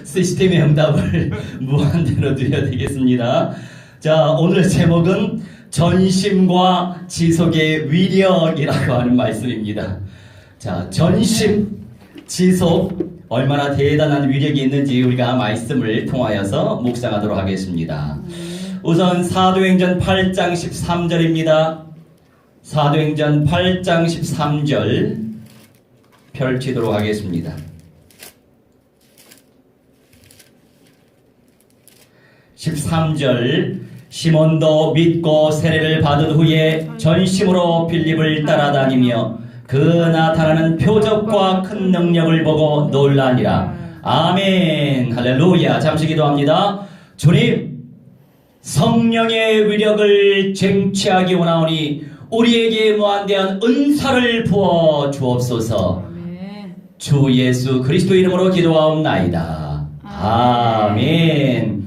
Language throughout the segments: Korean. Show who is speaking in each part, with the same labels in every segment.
Speaker 1: 시스템의 응답을 무한대로 드려야 되겠습니다. 자, 오늘 제목은 전심과 지속의 위력이라고 하는 말씀입니다. 자, 전심, 지속, 얼마나 대단한 위력이 있는지 우리가 말씀을 통하여서 묵상하도록 하겠습니다. 우선 사도행전 8장 13절입니다. 사도행전 8장 13절 펼치도록 하겠습니다. 13절 시몬도 믿고 세례를 받은 후에 전심으로 빌립을 따라다니며 그 나타나는 표적과 큰 능력을 보고 놀라니라. 아멘. 할렐루야. 잠시 기도합니다. 주님, 성령의 위력을 쟁취하기 원하오니 우리에게 무한대한 은사를 부어 주옵소서. 주 예수 그리스도 이름으로 기도하옵나이다. 아멘.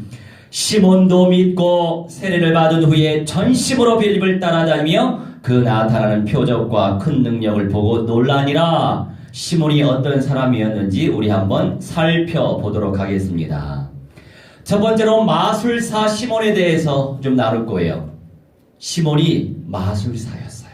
Speaker 1: 시몬도 믿고 세례를 받은 후에 전심으로 빌립을 따라다니며 그 나타나는 표적과 큰 능력을 보고 놀라니라. 시몬이 어떤 사람이었는지 우리 한번 살펴보도록 하겠습니다. 첫 번째로 마술사 시몬에 대해서 좀 나눌 거예요. 시몬이 마술사였어요.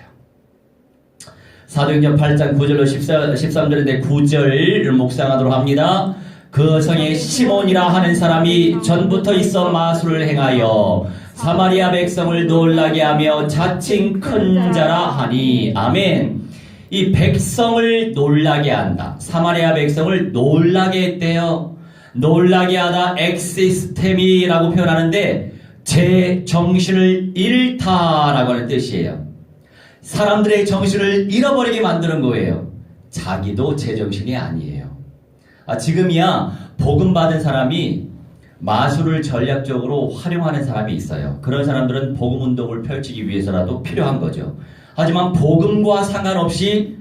Speaker 1: 사도행전 8장 9절로 13절인데 9절을 묵상하도록 합니다. 그 성에 시몬이라 하는 사람이 전부터 있어 마술을 행하여 사마리아 백성을 놀라게 하며 자칭 큰 자라 하니. 아멘. 이 백성을 놀라게 한다. 사마리아 백성을 놀라게 했대요. 놀라게 하다 엑시스테미라고 표현하는데 제 정신을 잃다라고 하는 뜻이에요. 사람들의 정신을 잃어버리게 만드는 거예요. 자기도 제 정신이 아니에요. 지금이야 복음 받은 사람이 마술을 전략적으로 활용하는 사람이 있어요. 그런 사람들은 복음 운동을 펼치기 위해서라도 필요한 거죠. 하지만 복음과 상관없이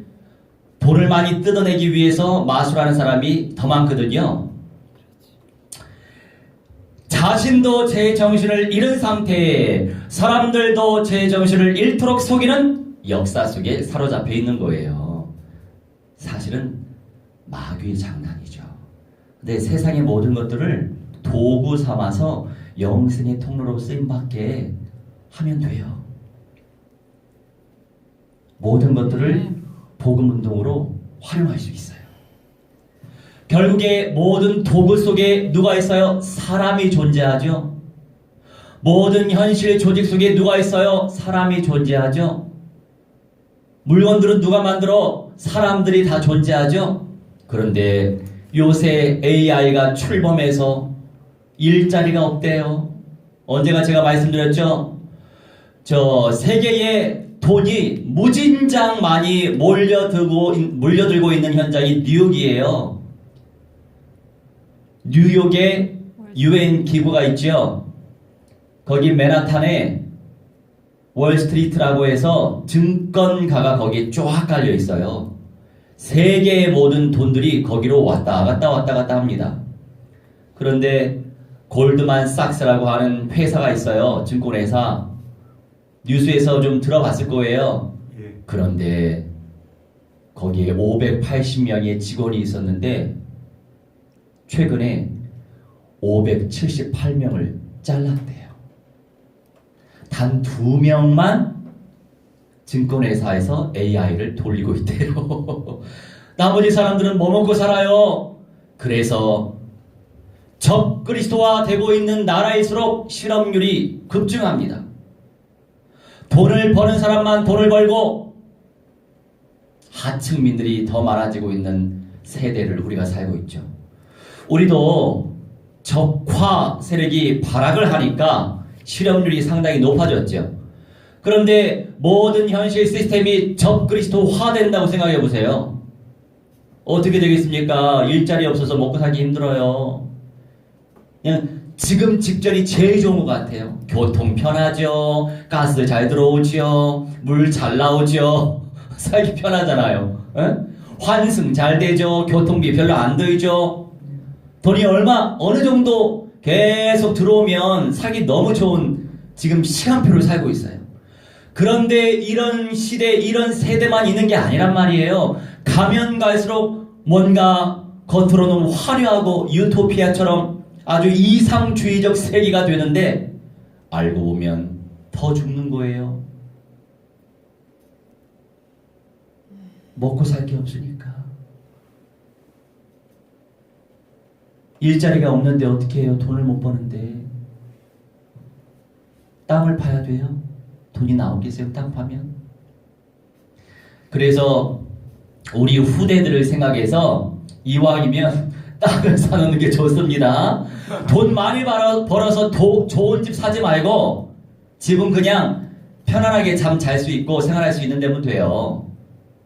Speaker 1: 돈을 많이 뜯어내기 위해서 마술하는 사람이 더 많거든요. 자신도 제 정신을 잃은 상태에 사람들도 제 정신을 잃도록 속이는 역사 속에 사로잡혀 있는 거예요. 사실은 마귀의 장난이죠. 근데 세상의 모든 것들을 도구 삼아서 영생의 통로로 쓰임받게 하면 돼요. 모든 것들을 복음 운동으로 활용할 수 있어요. 결국에 모든 도구 속에 누가 있어요? 사람이 존재하죠. 모든 현실 조직 속에 누가 있어요? 사람이 존재하죠. 물건들은 누가 만들어? 사람들이 다 존재하죠. 그런데 요새 AI가 출범해서 일자리가 없대요. 언제가 제가 말씀드렸죠? 세계에 돈이 무진장 많이 몰려들고 있는 현장이 뉴욕이에요. 뉴욕에 UN 기구가 있죠. 거기 맨하탄에 월스트리트라고 해서 증권가가 거기에 쫙 깔려 있어요. 세계의 모든 돈들이 거기로 왔다 갔다 합니다. 그런데 골드만삭스라고 하는 회사가 있어요. 증권회사. 뉴스에서 좀 들어봤을 거예요. 그런데 거기에 580명의 직원이 있었는데 최근에 578명을 잘랐대요. 단 2명만 증권회사에서 AI를 돌리고 있대요. 나머지 사람들은 뭐 먹고 살아요? 그래서 적그리스도화 되고 있는 나라일수록 실업률이 급증합니다. 돈을 버는 사람만 돈을 벌고 하층민들이 더 많아지고 있는 세대를 우리가 살고 있죠. 우리도 적화 세력이 발악을 하니까 실업률이 상당히 높아졌죠. 그런데 모든 현실 시스템이 적그리스도화 된다고 생각해 보세요. 어떻게 되겠습니까? 일자리 없어서 먹고 살기 힘들어요. 그냥 지금 직전이 제일 좋은 것 같아요. 교통 편하죠. 가스 잘 들어오죠. 물 잘 나오죠. 살기 편하잖아요. 에? 환승 잘 되죠. 교통비 별로 안 들죠. 돈이 어느 정도 계속 들어오면 살기 너무 좋은 지금 시간표를 살고 있어요. 그런데 이런 시대, 이런 세대만 있는 게 아니란 말이에요. 가면 갈수록 뭔가 겉으로는 화려하고 유토피아처럼 아주 이상주의적 세계가 되는데 알고 보면 더 죽는 거예요. 먹고 살 게 없으니까. 일자리가 없는데 어떻게 해요? 돈을 못 버는데. 땅을 파야 돼요. 돈이 나오겠어요? 땅 파면? 그래서 우리 후대들을 생각해서 이왕이면 땅을 사놓는 게 좋습니다. 돈 많이 벌어서 좋은 집 사지 말고 집은 그냥 편안하게 잠 잘 수 있고 생활할 수 있는 데면 돼요.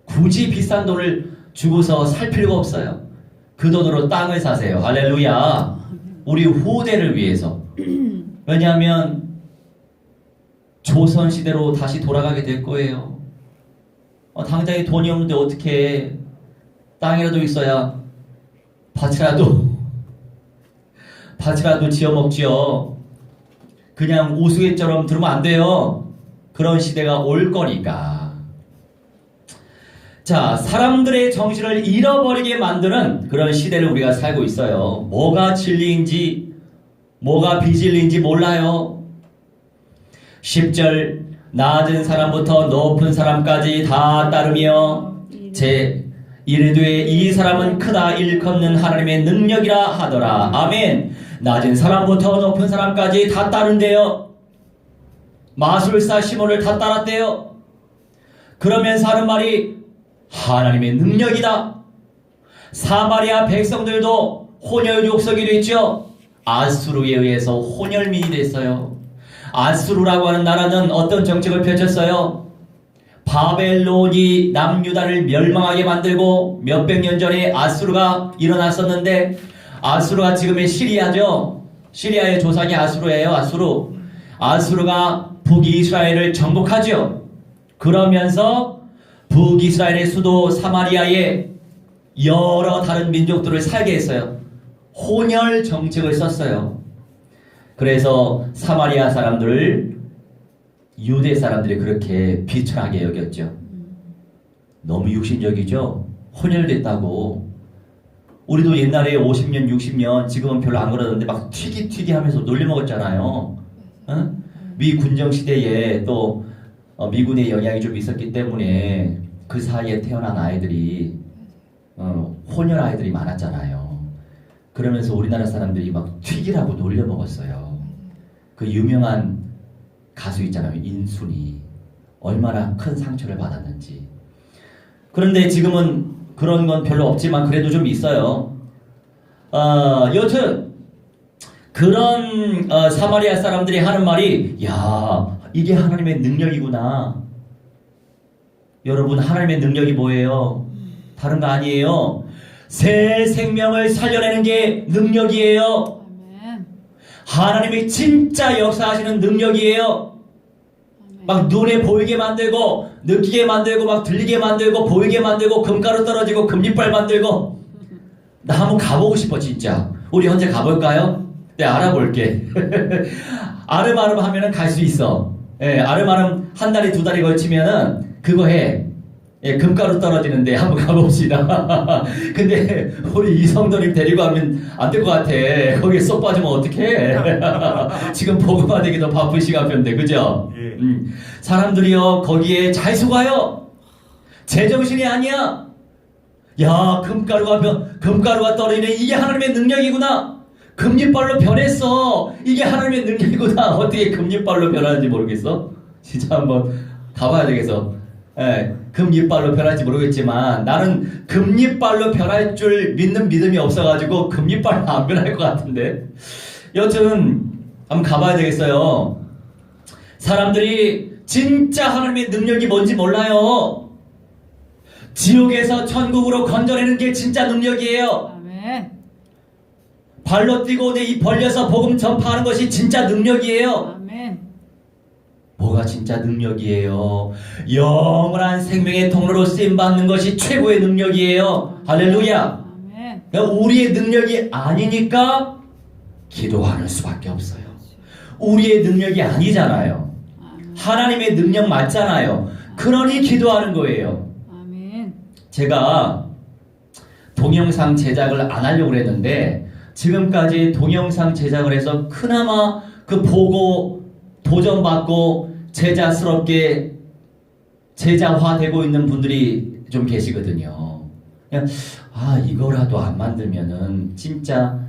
Speaker 1: 굳이 비싼 돈을 주고서 살 필요가 없어요. 그 돈으로 땅을 사세요. 할렐루야. 우리 후대를 위해서. 왜냐하면 조선시대로 다시 돌아가게 될 거예요. 당장에 돈이 없는데 어떻게 땅이라도 있어야 밭이라도 지어먹지요. 그냥 우스갯처럼 들으면 안 돼요. 그런 시대가 올 거니까. 자, 사람들의 정신을 잃어버리게 만드는 그런 시대를 우리가 살고 있어요. 뭐가 진리인지 뭐가 비진리인지 몰라요. 10절 낮은 사람부터 높은 사람까지 다 따르며 이르되 이 사람은 크다 일컫는 하나님의 능력이라 하더라. 아멘. 낮은 사람부터 높은 사람까지 다 따른대요. 마술사 시몬을 다 따랐대요. 그러면서 하는 말이 하나님의 능력이다. 사마리아 백성들도 혼혈 족속이 됐죠. 아수르에 의해서 혼혈민이 됐어요. 아수르라고 하는 나라는 어떤 정책을 펼쳤어요? 바벨론이 남유다를 멸망하게 만들고 몇백 년 전에 아수르가 일어났었는데, 아수르가 지금의 시리아죠. 시리아의 조상이 아수르예요. 아수르가 북이스라엘을 정복하죠. 그러면서 북이스라엘의 수도 사마리아에 여러 다른 민족들을 살게 했어요. 혼혈 정책을 썼어요. 그래서 사마리아 사람들을 유대 사람들이 그렇게 비천하게 여겼죠. 너무 육신적이죠. 혼혈됐다고. 우리도 옛날에 50년 60년 지금은 별로 안 그러는데 막 튀기 하면서 놀려먹었잖아요. 응? 미 군정시대에 또 미군의 영향이 좀 있었기 때문에 그 사이에 태어난 아이들이 혼혈 아이들이 많았잖아요. 그러면서 우리나라 사람들이 막 튀기라고 놀려먹었어요. 그 유명한 가수 있잖아요. 인순이. 얼마나 큰 상처를 받았는지. 그런데 지금은 그런 건 별로 없지만 그래도 좀 있어요. 여튼 그런 사마리아 사람들이 하는 말이, 야, 이게 하나님의 능력이구나. 여러분, 하나님의 능력이 뭐예요? 다른 거 아니에요. 새 생명을 살려내는 게 능력이에요. 하나님이 진짜 역사하시는 능력이에요. 막 눈에 보이게 만들고 느끼게 만들고 막 들리게 만들고 보이게 만들고 금가루 떨어지고 금리빨 만들고. 나 한번 가보고 싶어 진짜. 우리 현재 가볼까요? 네, 알아볼게. 아름아름 하면은 갈 수 있어. 예, 아름아름 한 달이 두 달이 걸치면은 그거 해. 예, 금가루 떨어지는데 한번 가봅시다. 근데 우리 이성도님 데리고 가면 안 될 것 같아. 거기에 쏙 빠지면 어떡해. 지금 복음화 되기도 바쁜 시간표인데, 그죠?
Speaker 2: 예.
Speaker 1: 사람들이요 거기에 잘 속아요. 제정신이 아니야. 야, 금가루가 떨어지네. 이게 하나님의 능력이구나. 금리빨로 변했어. 이게 하나님의 능력이구나. 어떻게 금리빨로 변하는지 모르겠어. 진짜 한번 가봐야 되겠어. 예, 금리빨로 변할지 모르겠지만 나는 금리빨로 변할 줄 믿는 믿음이 없어가지고 금리빨로 안 변할 것 같은데. 여튼 한번 가봐야 되겠어요. 사람들이 진짜 하나님의 능력이 뭔지 몰라요. 지옥에서 천국으로 건져내는 게 진짜 능력이에요.
Speaker 3: 아멘.
Speaker 1: 발로 뛰고 내 입 벌려서 복음 전파하는 것이 진짜 능력이에요.
Speaker 3: 아멘.
Speaker 1: 뭐가 진짜 능력이에요? 영원한 생명의 통로로 쓰임받는 것이 최고의 능력이에요. 할렐루야.
Speaker 3: 아멘.
Speaker 1: 그러니까 우리의 능력이 아니니까 기도하는 수밖에 없어요. 우리의 능력이 아니잖아요. 하나님의 능력 맞잖아요. 그러니 기도하는 거예요.
Speaker 3: 아멘.
Speaker 1: 제가 동영상 제작을 안 하려고 했는데 지금까지 동영상 제작을 해서 그나마 그 보고 도전받고 제자스럽게 제자화되고 있는 분들이 좀 계시거든요. 그냥 이거라도 안 만들면은 진짜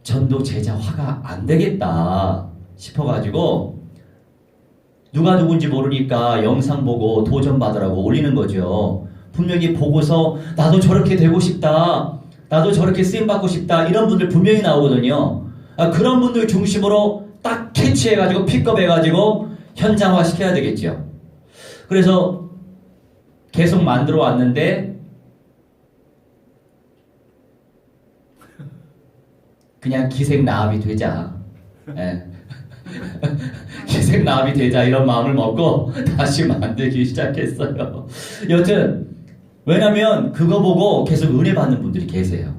Speaker 1: 전도 제자화가 안 되겠다 싶어가지고 누가 누군지 모르니까 영상 보고 도전받으라고 올리는 거죠. 분명히 보고서 나도 저렇게 되고 싶다, 나도 저렇게 쓰임받고 싶다, 이런 분들 분명히 나오거든요. 그런 분들 중심으로 딱 캐치해가지고 픽업해가지고 현장화 시켜야 되겠죠. 그래서 계속 만들어 왔는데 그냥 기생나합이 되자, 기생나합이 되자 이런 마음을 먹고 다시 만들기 시작했어요. 여튼 왜냐면 그거 보고 계속 은혜 받는 분들이 계세요.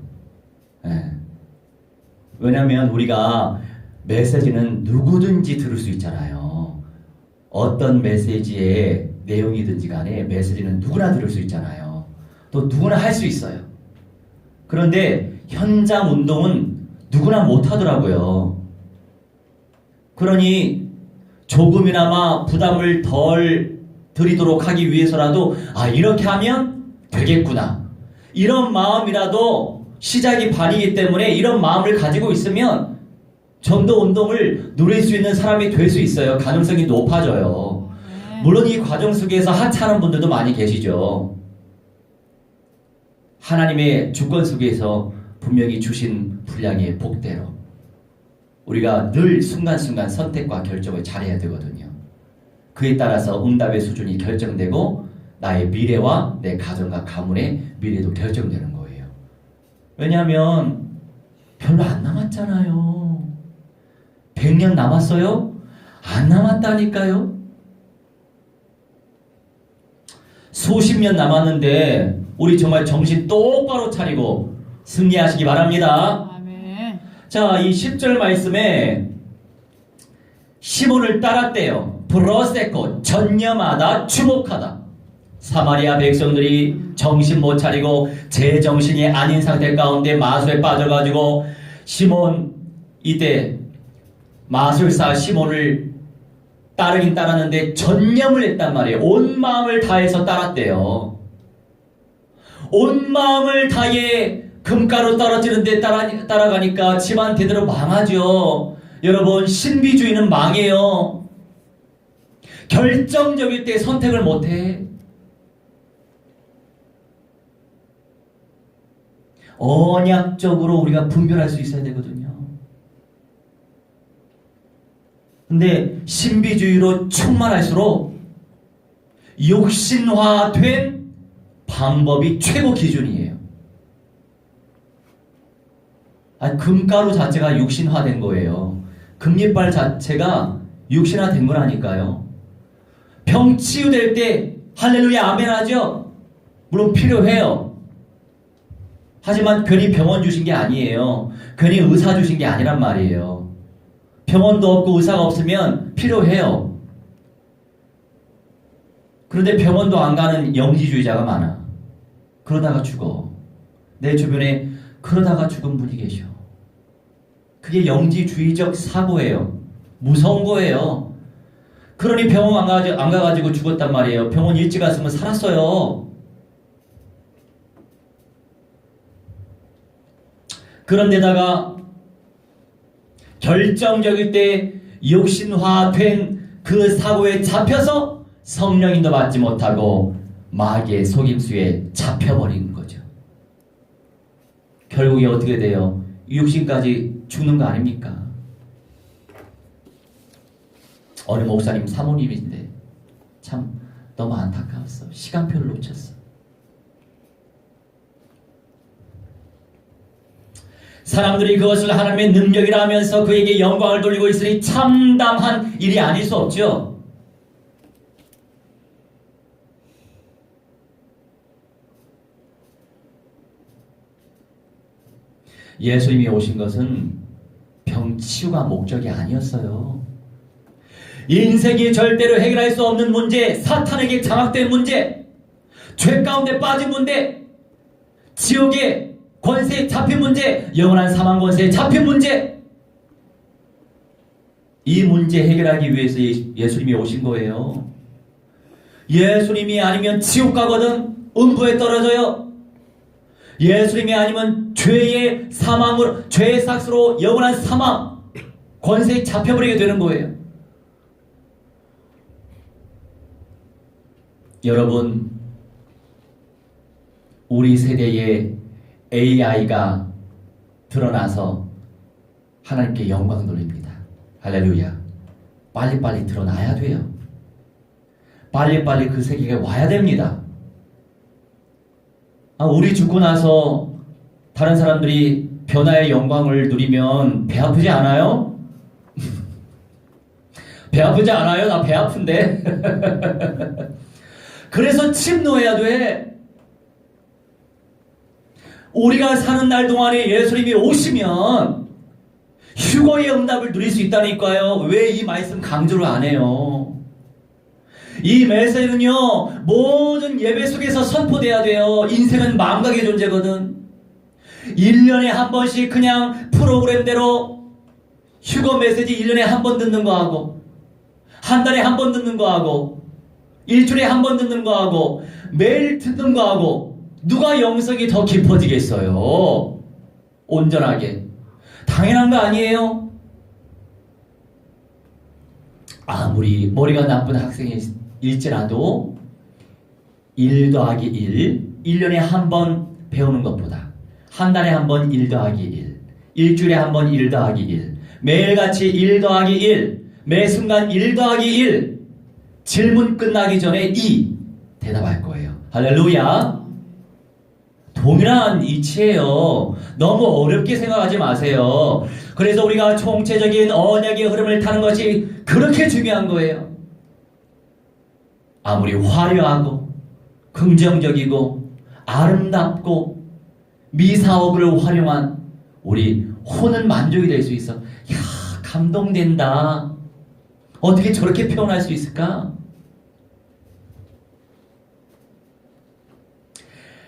Speaker 1: 왜냐면 우리가 메시지는 누구든지 들을 수 있잖아요. 어떤 메시지의 내용이든지 간에 메시지는 누구나 들을 수 있잖아요. 또 누구나 할 수 있어요. 그런데 현장 운동은 누구나 못하더라고요. 그러니 조금이나마 부담을 덜 드리도록 하기 위해서라도 이렇게 하면 되겠구나, 이런 마음이라도 시작이 반이기 때문에 이런 마음을 가지고 있으면 전도 운동을 누릴 수 있는 사람이 될 수 있어요. 가능성이 높아져요. 물론 이 과정 속에서 하찮은 분들도 많이 계시죠. 하나님의 주권 속에서 분명히 주신 분량의 복대로 우리가 늘 순간순간 선택과 결정을 잘해야 되거든요. 그에 따라서 응답의 수준이 결정되고 나의 미래와 내 가정과 가문의 미래도 결정되는 거예요. 왜냐하면 별로 안 남았잖아요. 100년 남았어요? 안 남았다니까요. 수십 년 남았는데 우리 정말 정신 똑바로 차리고 승리하시기 바랍니다.
Speaker 2: 아멘.
Speaker 1: 자, 이 10절 말씀에 시몬을 따랐대요. 브로세코, 전념하다, 주목하다. 사마리아 백성들이 정신 못 차리고 제정신이 아닌 상태 가운데 마술에 빠져가지고 시몬, 이때 마술사 시몬을 따르긴 따랐는데 전념을 했단 말이에요. 온 마음을 다해서 따랐대요. 온 마음을 다해 금가루 떨어지는데 따라가니까 집안 대대로 망하죠. 여러분, 신비주의는 망해요. 결정적일 때 선택을 못해. 언약적으로 우리가 분별할 수 있어야 되거든요. 근데 신비주의로 충만할수록 육신화된 방법이 최고 기준이에요. 금가루 자체가 육신화된 거예요. 금리빨 자체가 육신화된 거라니까요. 병 치유될 때 할렐루야 아멘 하죠? 물론 필요해요. 하지만 괜히 병원 주신 게 아니에요. 괜히 의사 주신 게 아니란 말이에요. 병원도 없고 의사가 없으면 필요해요. 그런데 병원도 안 가는 영지주의자가 많아. 그러다가 죽어. 내 주변에 그러다가 죽은 분이 계셔. 그게 영지주의적 사고예요. 무서운 거예요. 그러니 병원 안 가가지고 죽었단 말이에요. 병원 일찍 갔으면 살았어요. 그런데다가 결정적일 때 육신화된 그 사고에 잡혀서 성령인도 받지 못하고 마귀의 속임수에 잡혀버린 거죠. 결국에 어떻게 돼요? 육신까지 죽는 거 아닙니까? 어느 목사님 사모님인데 참 너무 안타까웠어. 시간표를 놓쳤어. 사람들이 그것을 하나님의 능력이라 하면서 그에게 영광을 돌리고 있으니 참담한 일이 아닐 수 없죠. 예수님이 오신 것은 병 치유가 목적이 아니었어요. 인생이 절대로 해결할 수 없는 문제, 사탄에게 장악된 문제, 죄 가운데 빠진 문제, 지옥의 권세에 잡힌 문제, 영원한 사망 권세에 잡힌 문제, 이 문제 해결하기 위해서 예수님이 오신 거예요. 예수님이 아니면 지옥 가거든 음부에 떨어져요. 예수님이 아니면 죄의 사망으로, 죄의 삭스로 영원한 사망 권세에 잡혀버리게 되는 거예요. 여러분, 우리 세대에 AI가 드러나서 하나님께 영광 돌립니다. 할렐루야. 빨리빨리 드러나야 돼요. 빨리빨리 그 세계가 와야 됩니다. 우리 죽고 나서 다른 사람들이 변화의 영광을 누리면 배 아프지 않아요? 배 아프지 않아요? 나 배 아픈데. 그래서 침노해야 돼. 우리가 사는 날 동안에 예수님이 오시면 휴거의 응답을 누릴 수 있다니까요. 왜 이 말씀 강조를 안 해요? 이 메시지는요, 모든 예배 속에서 선포돼야 돼요. 인생은 망각의 존재거든. 1년에 한 번씩 그냥 프로그램대로 휴거 메시지 1년에 한 번 듣는 거 하고, 한 달에 한 번 듣는 거 하고, 일주일에 한 번 듣는 거 하고, 매일 듣는 거 하고, 누가 영성이 더 깊어지겠어요? 온전하게. 당연한 거 아니에요? 아무리 머리가 나쁜 학생일지라도 1 더하기 1, 1년에 한 번 배우는 것보다 한 달에 한 번 1 더하기 1, 일주일에 한 번 1 더하기 1, 매일같이 1 더하기 1, 매 순간 1 더하기 1, 질문 끝나기 전에 2 대답할 거예요. 할렐루야. 동일한 이치예요. 너무 어렵게 생각하지 마세요. 그래서 우리가 총체적인 언약의 흐름을 타는 것이 그렇게 중요한 거예요. 아무리 화려하고 긍정적이고 아름답고 미사옥을 활용한 우리 혼은 만족이 될 수 있어. 야, 감동된다. 어떻게 저렇게 표현할 수 있을까?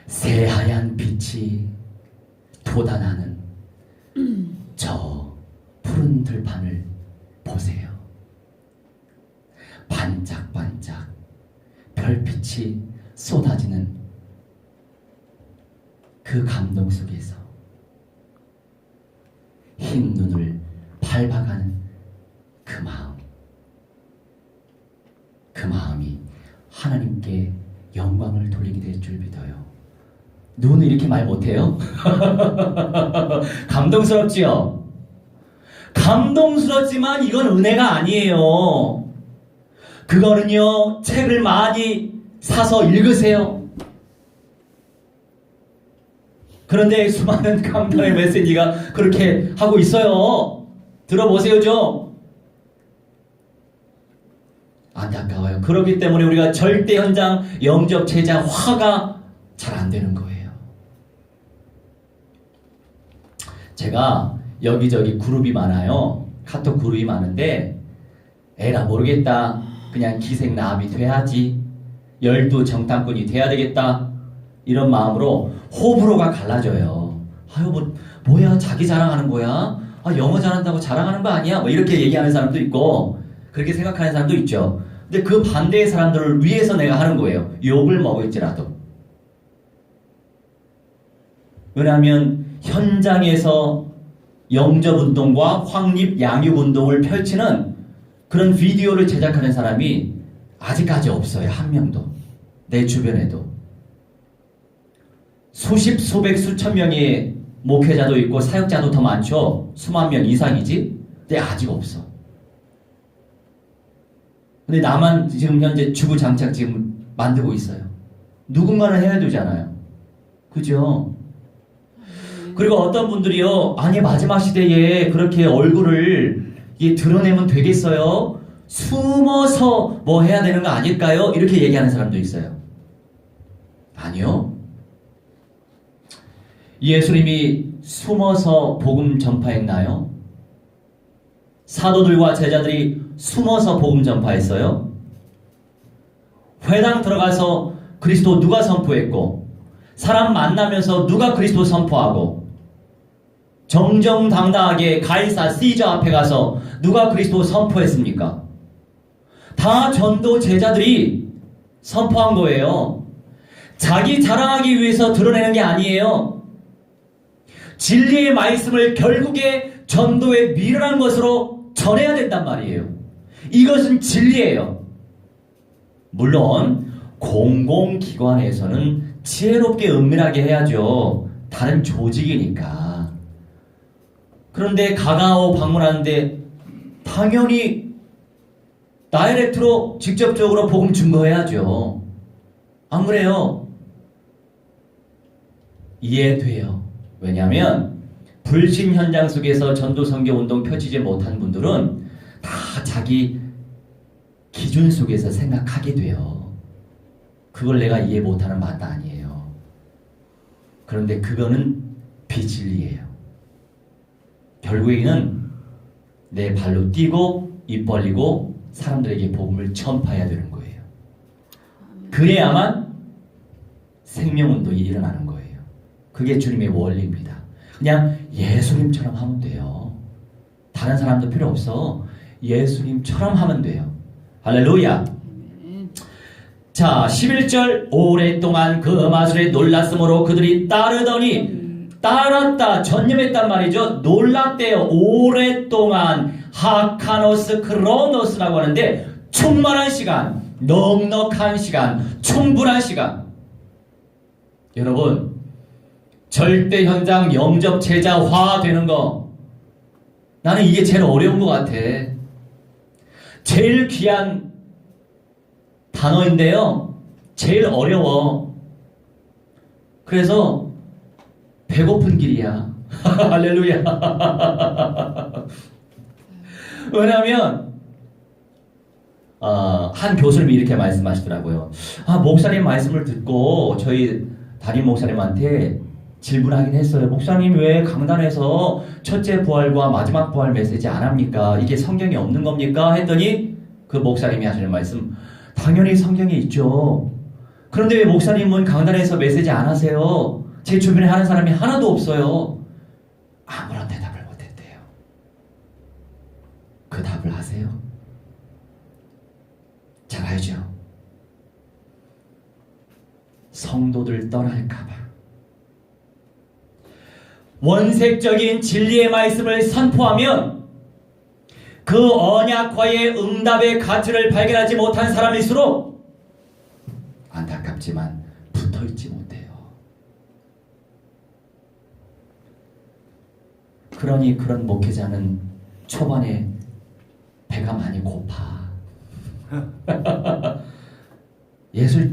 Speaker 1: 새하얀 빛이 돋아나는 저 푸른 들판을 보세요. 반짝반짝 별빛이 쏟아지는 그 감동 속에서 흰 눈을 밟아가는 그 마음, 그 마음이 하나님께 영광을 돌리게 될 줄 믿어요. 눈은 이렇게 말 못해요? 감동스럽지요? 감동스럽지만 이건 은혜가 아니에요. 그거는요, 책을 많이 사서 읽으세요. 그런데 수많은 감동의 메시지가 그렇게 하고 있어요. 들어보세요 좀. 안타까워요. 그렇기 때문에 우리가 절대 현장 영접 제자 화가 잘 안 되는 거예요. 제가 여기저기 그룹이 많아요. 카톡 그룹이 많은데 에라 모르겠다. 그냥 기생나합이 돼야지. 열두 정탐꾼이 돼야 되겠다. 이런 마음으로 호불호가 갈라져요. 아유 뭐야 자기 자랑하는 거야? 영어 잘한다고 자랑하는 거 아니야? 뭐 이렇게 얘기하는 사람도 있고 그렇게 생각하는 사람도 있죠. 근데 그 반대의 사람들을 위해서 내가 하는 거예요. 욕을 먹을지라도. 왜냐하면 현장에서 영접운동과 확립 양육운동을 펼치는 그런 비디오를 제작하는 사람이 아직까지 없어요. 한 명도. 내 주변에도. 수십, 수백, 수천 명의 목회자도 있고 사역자도 더 많죠. 수만 명 이상이지. 근데 아직 없어. 근데 나만 지금 현재 주구장창 지금 만들고 있어요. 누군가는 해야 되잖아요. 그죠? 그리고 어떤 분들이요, 아니 마지막 시대에 그렇게 얼굴을 드러내면 되겠어요? 숨어서 뭐 해야 되는 거 아닐까요? 이렇게 얘기하는 사람도 있어요. 아니요. 예수님이 숨어서 복음 전파했나요? 사도들과 제자들이 숨어서 복음 전파했어요? 회당 들어가서 그리스도 누가 선포했고 사람 만나면서 누가 그리스도 선포하고 정정당당하게 가이사 시저 앞에 가서 누가 그리스도 선포했습니까? 다 전도 제자들이 선포한 거예요. 자기 자랑하기 위해서 드러내는 게 아니에요. 진리의 말씀을 결국에 전도의 미련한 것으로 전해야 된단 말이에요. 이것은 진리예요. 물론 공공기관에서는 지혜롭게 은밀하게 해야죠. 다른 조직이니까. 그런데 가가오 방문하는데 당연히 다이렉트로 직접적으로 복음 증거해야죠. 안 그래요? 이해돼요. 왜냐하면 불신 현장 속에서 전도 선교 운동 펼치지 못한 분들은 다 자기 기준 속에서 생각하게 돼요. 그걸 내가 이해 못하는 맛도 아니에요. 그런데 그거는 비진리예요. 결국에는 내 발로 뛰고 입 벌리고 사람들에게 복음을 전파해야 되는 거예요. 그래야만 생명운동이 일어나는 거예요. 그게 주님의 원리입니다. 그냥 예수님처럼 하면 돼요. 다른 사람도 필요 없어. 예수님처럼 하면 돼요. 할렐루야. 자, 11절 오랫동안 그 마술에 놀랐으므로 그들이 따르더니 따랐다, 전념했단 말이죠. 놀랐대요. 오랫동안 하카노스 크로노스라고 하는데 충만한 시간, 넉넉한 시간, 충분한 시간. 여러분, 절대 현장 영접 제자화 되는 거, 나는 이게 제일 어려운 것 같아. 제일 귀한 단어인데요, 제일 어려워. 그래서 배고픈 길이야. 할렐루야. 왜냐하면 한 교수님이 이렇게 말씀하시더라고요. 목사님 말씀을 듣고 저희 담임 목사님한테 질문하긴 했어요. 목사님 왜 강단에서 첫째 부활과 마지막 부활 메시지 안 합니까? 이게 성경에 없는 겁니까? 했더니 그 목사님이 하시는 말씀, 당연히 성경에 있죠. 그런데 왜 목사님은 강단에서 메시지 안 하세요? 제 주변에 하는 사람이 하나도 없어요. 아무런 대답을 못했대요. 그 답을 하세요? 잘 알죠? 성도들 떠날까봐. 원색적인 진리의 말씀을 선포하면 그 언약과의 응답의 가치를 발견하지 못한 사람일수록 안타깝지만 붙어있지 못해요. 그러니 그런 목회자는 초반에 배가 많이 고파.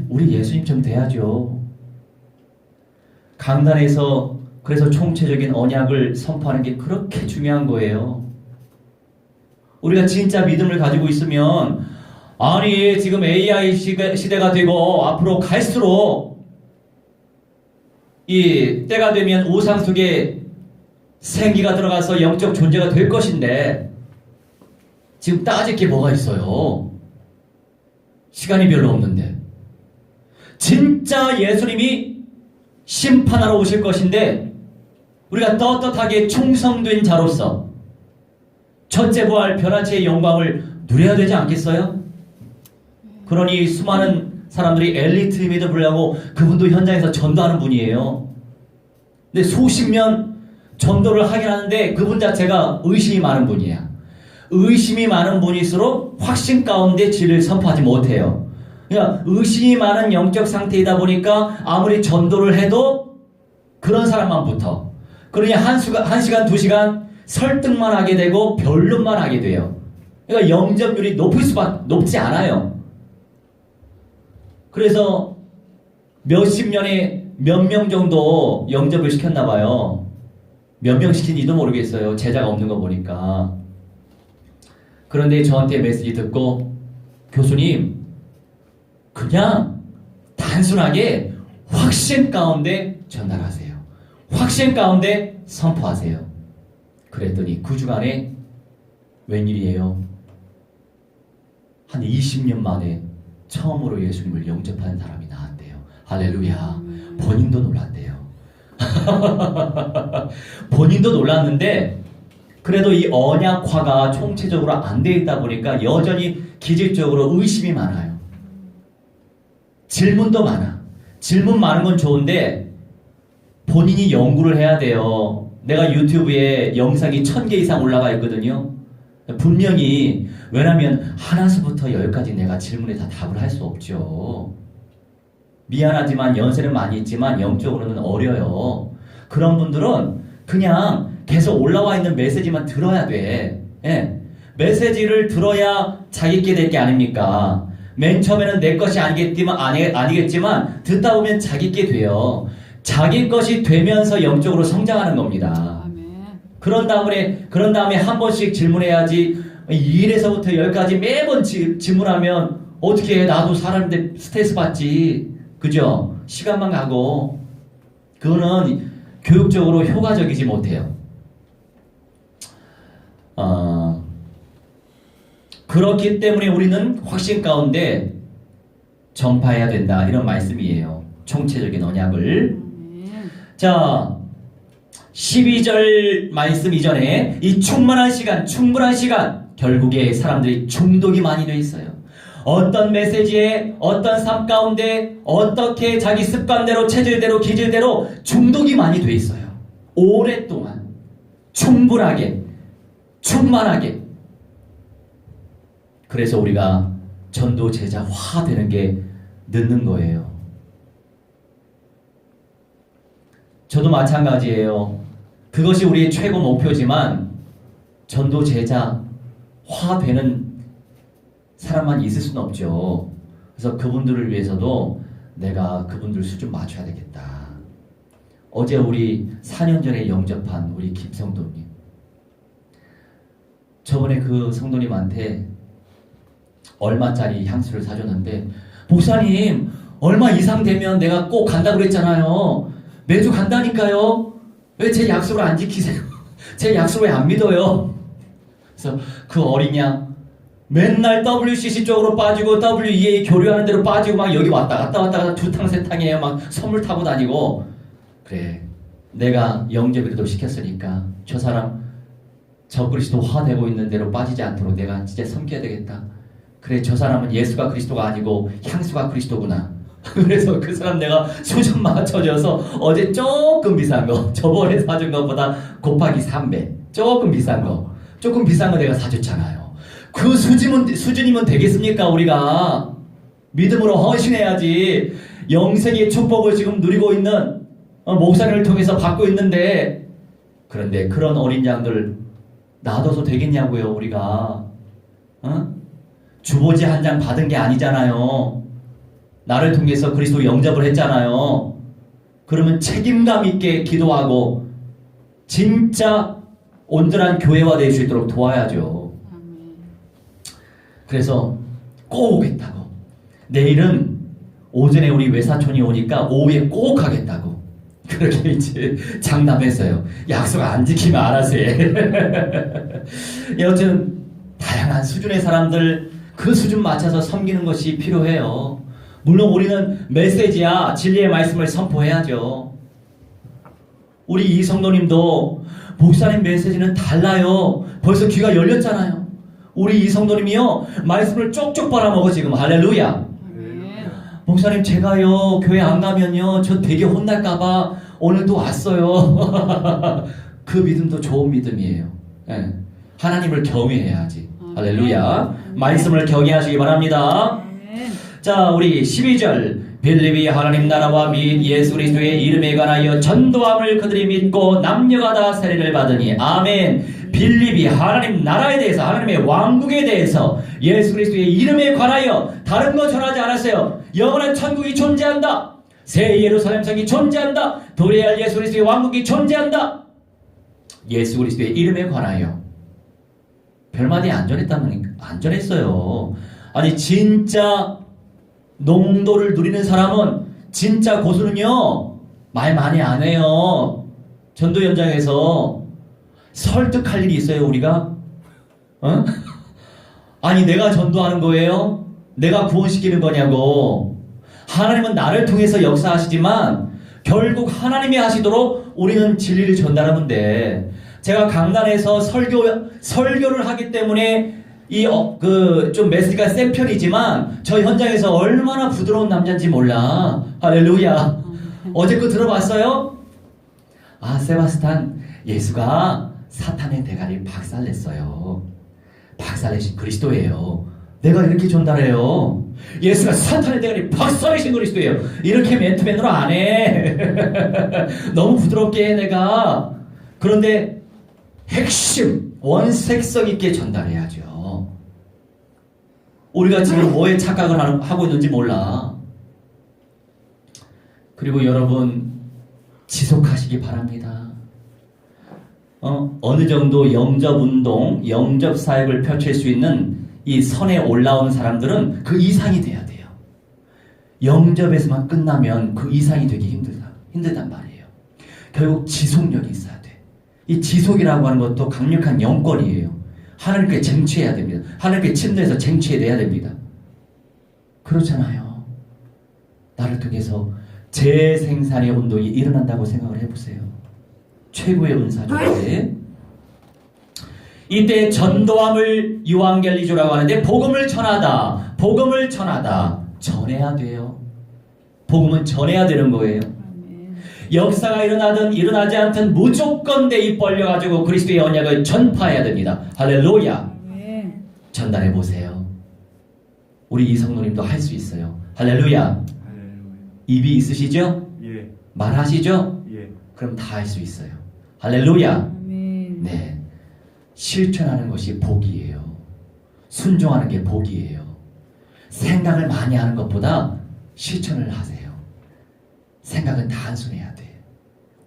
Speaker 1: 우리 예수님처럼 돼야죠. 강단에서 그래서 총체적인 언약을 선포하는 게 그렇게 중요한 거예요. 우리가 진짜 믿음을 가지고 있으면, 아니 지금 AI 시대가 되고 앞으로 갈수록 이 때가 되면 우상 속에 생기가 들어가서 영적 존재가 될 것인데 지금 따질 게 뭐가 있어요? 시간이 별로 없는데. 진짜 예수님이 심판하러 오실 것인데 우리가 떳떳하게 충성된 자로서 첫째 부활 변화체의 영광을 누려야 되지 않겠어요? 그러니 수많은 사람들이 엘리트임에도 불구하고 그분도 현장에서 전도하는 분이에요. 근데 수십 년 전도를 하긴 하는데 그분 자체가 의심이 많은 분이야. 의심이 많은 분일수록 확신 가운데 진리를 선포하지 못해요. 그러니까 의심이 많은 영적 상태이다 보니까 아무리 전도를 해도 그런 사람만 붙어. 그러니 한 시간, 두 시간 설득만 하게 되고 변론만 하게 돼요. 그러니까 영접률이 높지 않아요. 그래서 몇십 년에 몇 명 정도 영접을 시켰나 봐요. 몇 명 시킨지도 모르겠어요. 제자가 없는 거 보니까. 그런데 저한테 메시지 듣고, 교수님 그냥 단순하게 확신 가운데 전달하세요. 확신 가운데 선포하세요. 그랬더니 그 주간에 웬일이에요? 한 20년 만에 처음으로 예수님을 영접하는 사람이 나왔대요. 할렐루야. 본인도 놀랐대요. 본인도 놀랐는데 그래도 이 언약화가 총체적으로 안 돼 있다 보니까 여전히 기질적으로 의심이 많아요. 질문도 많아. 질문 많은 건 좋은데 본인이 연구를 해야 돼요. 내가 유튜브에 영상이 1000개 이상 올라가 있거든요. 분명히 왜냐면 하나서부터 10까지 내가 질문에 다 답을 할 수 없죠. 미안하지만 연세는 많이 있지만 영적으로는 어려요. 그런 분들은 그냥 계속 올라와 있는 메시지만 들어야 돼. 예. 메시지를 들어야 자기께 될 게 아닙니까? 맨 처음에는 내 것이 아니겠지만 듣다 보면 자기께 돼요. 자기 것이 되면서 영적으로 성장하는 겁니다. 그런 다음에 한 번씩 질문해야지 1에서부터 10까지 매번 질문하면 어떻게 해? 나도 사람인데 스트레스 받지. 그죠? 시간만 가고. 그거는 교육적으로 효과적이지 못해요. 그렇기 때문에 우리는 확신 가운데 전파해야 된다. 이런 말씀이에요. 총체적인 언약을. 자, 12절 말씀 이전에 이 충분한 시간, 결국에 사람들이 중독이 많이 돼 있어요. 어떤 메시지에, 어떤 삶 가운데, 어떻게 자기 습관대로, 체질대로, 기질대로 중독이 많이 돼 있어요. 오랫동안. 충분하게, 충만하게. 그래서 우리가 전도 제자화 되는 게 늦는 거예요. 저도 마찬가지예요. 그것이 우리의 최고 목표지만 전도 제자화 되는 사람만 있을 수는 없죠. 그래서 그분들을 위해서도 내가 그분들 수준 맞춰야 되겠다. 어제 우리 4년 전에 영접한 우리 김성도님, 저번에 그 성도님한테 얼마짜리 향수를 사줬는데, 목사님 얼마 이상 되면 내가 꼭 간다고 그랬잖아요. 매주 간다니까요. 왜 제 약속을 안 지키세요? 제 약속을 왜 안 믿어요? 그래서 그 어린 양 맨날 WCC 쪽으로 빠지고 WEA 교류하는 대로 빠지고 막 여기 왔다 갔다 두탕 세탕이에요. 막 선물 타고 다니고. 그래, 내가 영접이라도 시켰으니까 저 사람 적그리스도화 되고 있는 대로 빠지지 않도록 내가 진짜 섬겨야 되겠다. 그래, 저 사람은 예수가 그리스도가 아니고 향수가 그리스도구나. 그래서 그 사람 내가 수준 맞춰줘서 어제 조금 비싼 거, 저번에 사준 것보다 곱하기 3배 조금 비싼 거 내가 사줬잖아요. 그 수준이면 되겠습니까? 우리가 믿음으로 헌신해야지. 영생의 축복을 지금 누리고 있는 목사님을 통해서 받고 있는데, 그런데 그런 어린 양들 놔둬서 되겠냐고요. 우리가 주보지 한 장 받은 게 아니잖아요. 나를 통해서 그리스도 영접을 했잖아요. 그러면 책임감 있게 기도하고 진짜 온전한 교회화 될 수 있도록 도와야죠. 그래서 꼭 오겠다고. 내일은 오전에 우리 외사촌이 오니까 오후에 꼭 하겠다고. 그렇게 이제 장담했어요. 약속 안 지키면 알아서 해. 여튼 다양한 수준의 사람들 그 수준 맞춰서 섬기는 것이 필요해요. 물론 우리는 메시지야 진리의 말씀을 선포해야죠. 우리 이 성도님도 목사님 메시지는 달라요. 벌써 귀가 열렸잖아요. 우리 이 성도님이요 말씀을 쪽쪽 빨아먹어 지금. 할렐루야. 목사님 제가요 교회 안 가면요 저 되게 혼날까봐 오늘 또 왔어요. 그 믿음도 좋은 믿음이에요. 네. 하나님을 경외해야지. 할렐루야. 말씀을 경외하시기 바랍니다. 자, 우리 12절 빌립이 하나님 나라와 및 예수 그리스도의 이름에 관하여 전도함을 그들이 믿고 남녀가 다 세례를 받으니. 아멘. 빌립이 하나님 나라에 대해서, 하나님의 왕국에 대해서, 예수 그리스도의 이름에 관하여 다른 거 전하지 않았어요. 영원한 천국이 존재한다. 새 예루살렘 성이 존재한다. 도래할 예수 그리스도의 왕국이 존재한다. 예수 그리스도의 이름에 관하여 별말이 안 전했어요. 아니 진짜 농도를 누리는 사람은, 진짜 고수는요 말 많이 안 해요. 전도 현장에서 설득할 일이 있어요. 우리가 아니 내가 전도하는 거예요? 내가 구원시키는 거냐고. 하나님은 나를 통해서 역사하시지만 결국 하나님이 하시도록 우리는 진리를 전달하면 돼. 제가 강단에서 설교를 하기 때문에 좀 메시지가 센 편이지만 저 현장에서 얼마나 부드러운 남자인지 몰라. 할렐루야. 어제 그 들어봤어요? 세바스찬, 예수가 사탄의 대가리를 박살냈어요. 박살내신 그리스도예요. 내가 이렇게 전달해요. 예수가 사탄의 대가리를 박살내신 그리스도예요. 이렇게 맨투맨으로 안 해. 너무 부드럽게 해 내가. 그런데 핵심, 원색성 있게 전달해야죠. 우리가 지금 뭐에 착각을 하고 있는지 몰라. 그리고 여러분 지속하시기 바랍니다. 어느 정도 영접운동, 영접사역을 펼칠 수 있는 이 선에 올라온 사람들은 그 이상이 돼야 돼요. 영접에서만 끝나면 그 이상이 되기 힘들단 말이에요. 결국 지속력이 있어야 돼. 이 지속이라고 하는 것도 강력한 영권이에요. 하나님께 쟁취해야 됩니다. 하나님께 침대에서 쟁취해내야 됩니다. 그렇잖아요. 나를 통해서 재생산의 운동이 일어난다고 생각을 해보세요. 최고의 은사죠. 이때 전도함을 유앙겔리조라고 하는데 복음을 전하다. 복음을 전하다. 전해야 돼요. 복음은 전해야 되는 거예요. 역사가 일어나든 일어나지 않든 무조건 내 입 벌려가지고 그리스도의 언약을 전파해야 됩니다. 할렐루야. 전달해 보세요. 우리 이성노님도 할 수 있어요. 할렐루야. 입이 있으시죠?
Speaker 2: 예.
Speaker 1: 말하시죠?
Speaker 2: 예.
Speaker 1: 그럼 다 할 수 있어요. 할렐루야. 네. 실천하는 것이 복이에요. 순종하는 게 복이에요. 생각을 많이 하는 것보다 실천을 하세요. 생각은 단순해야 돼.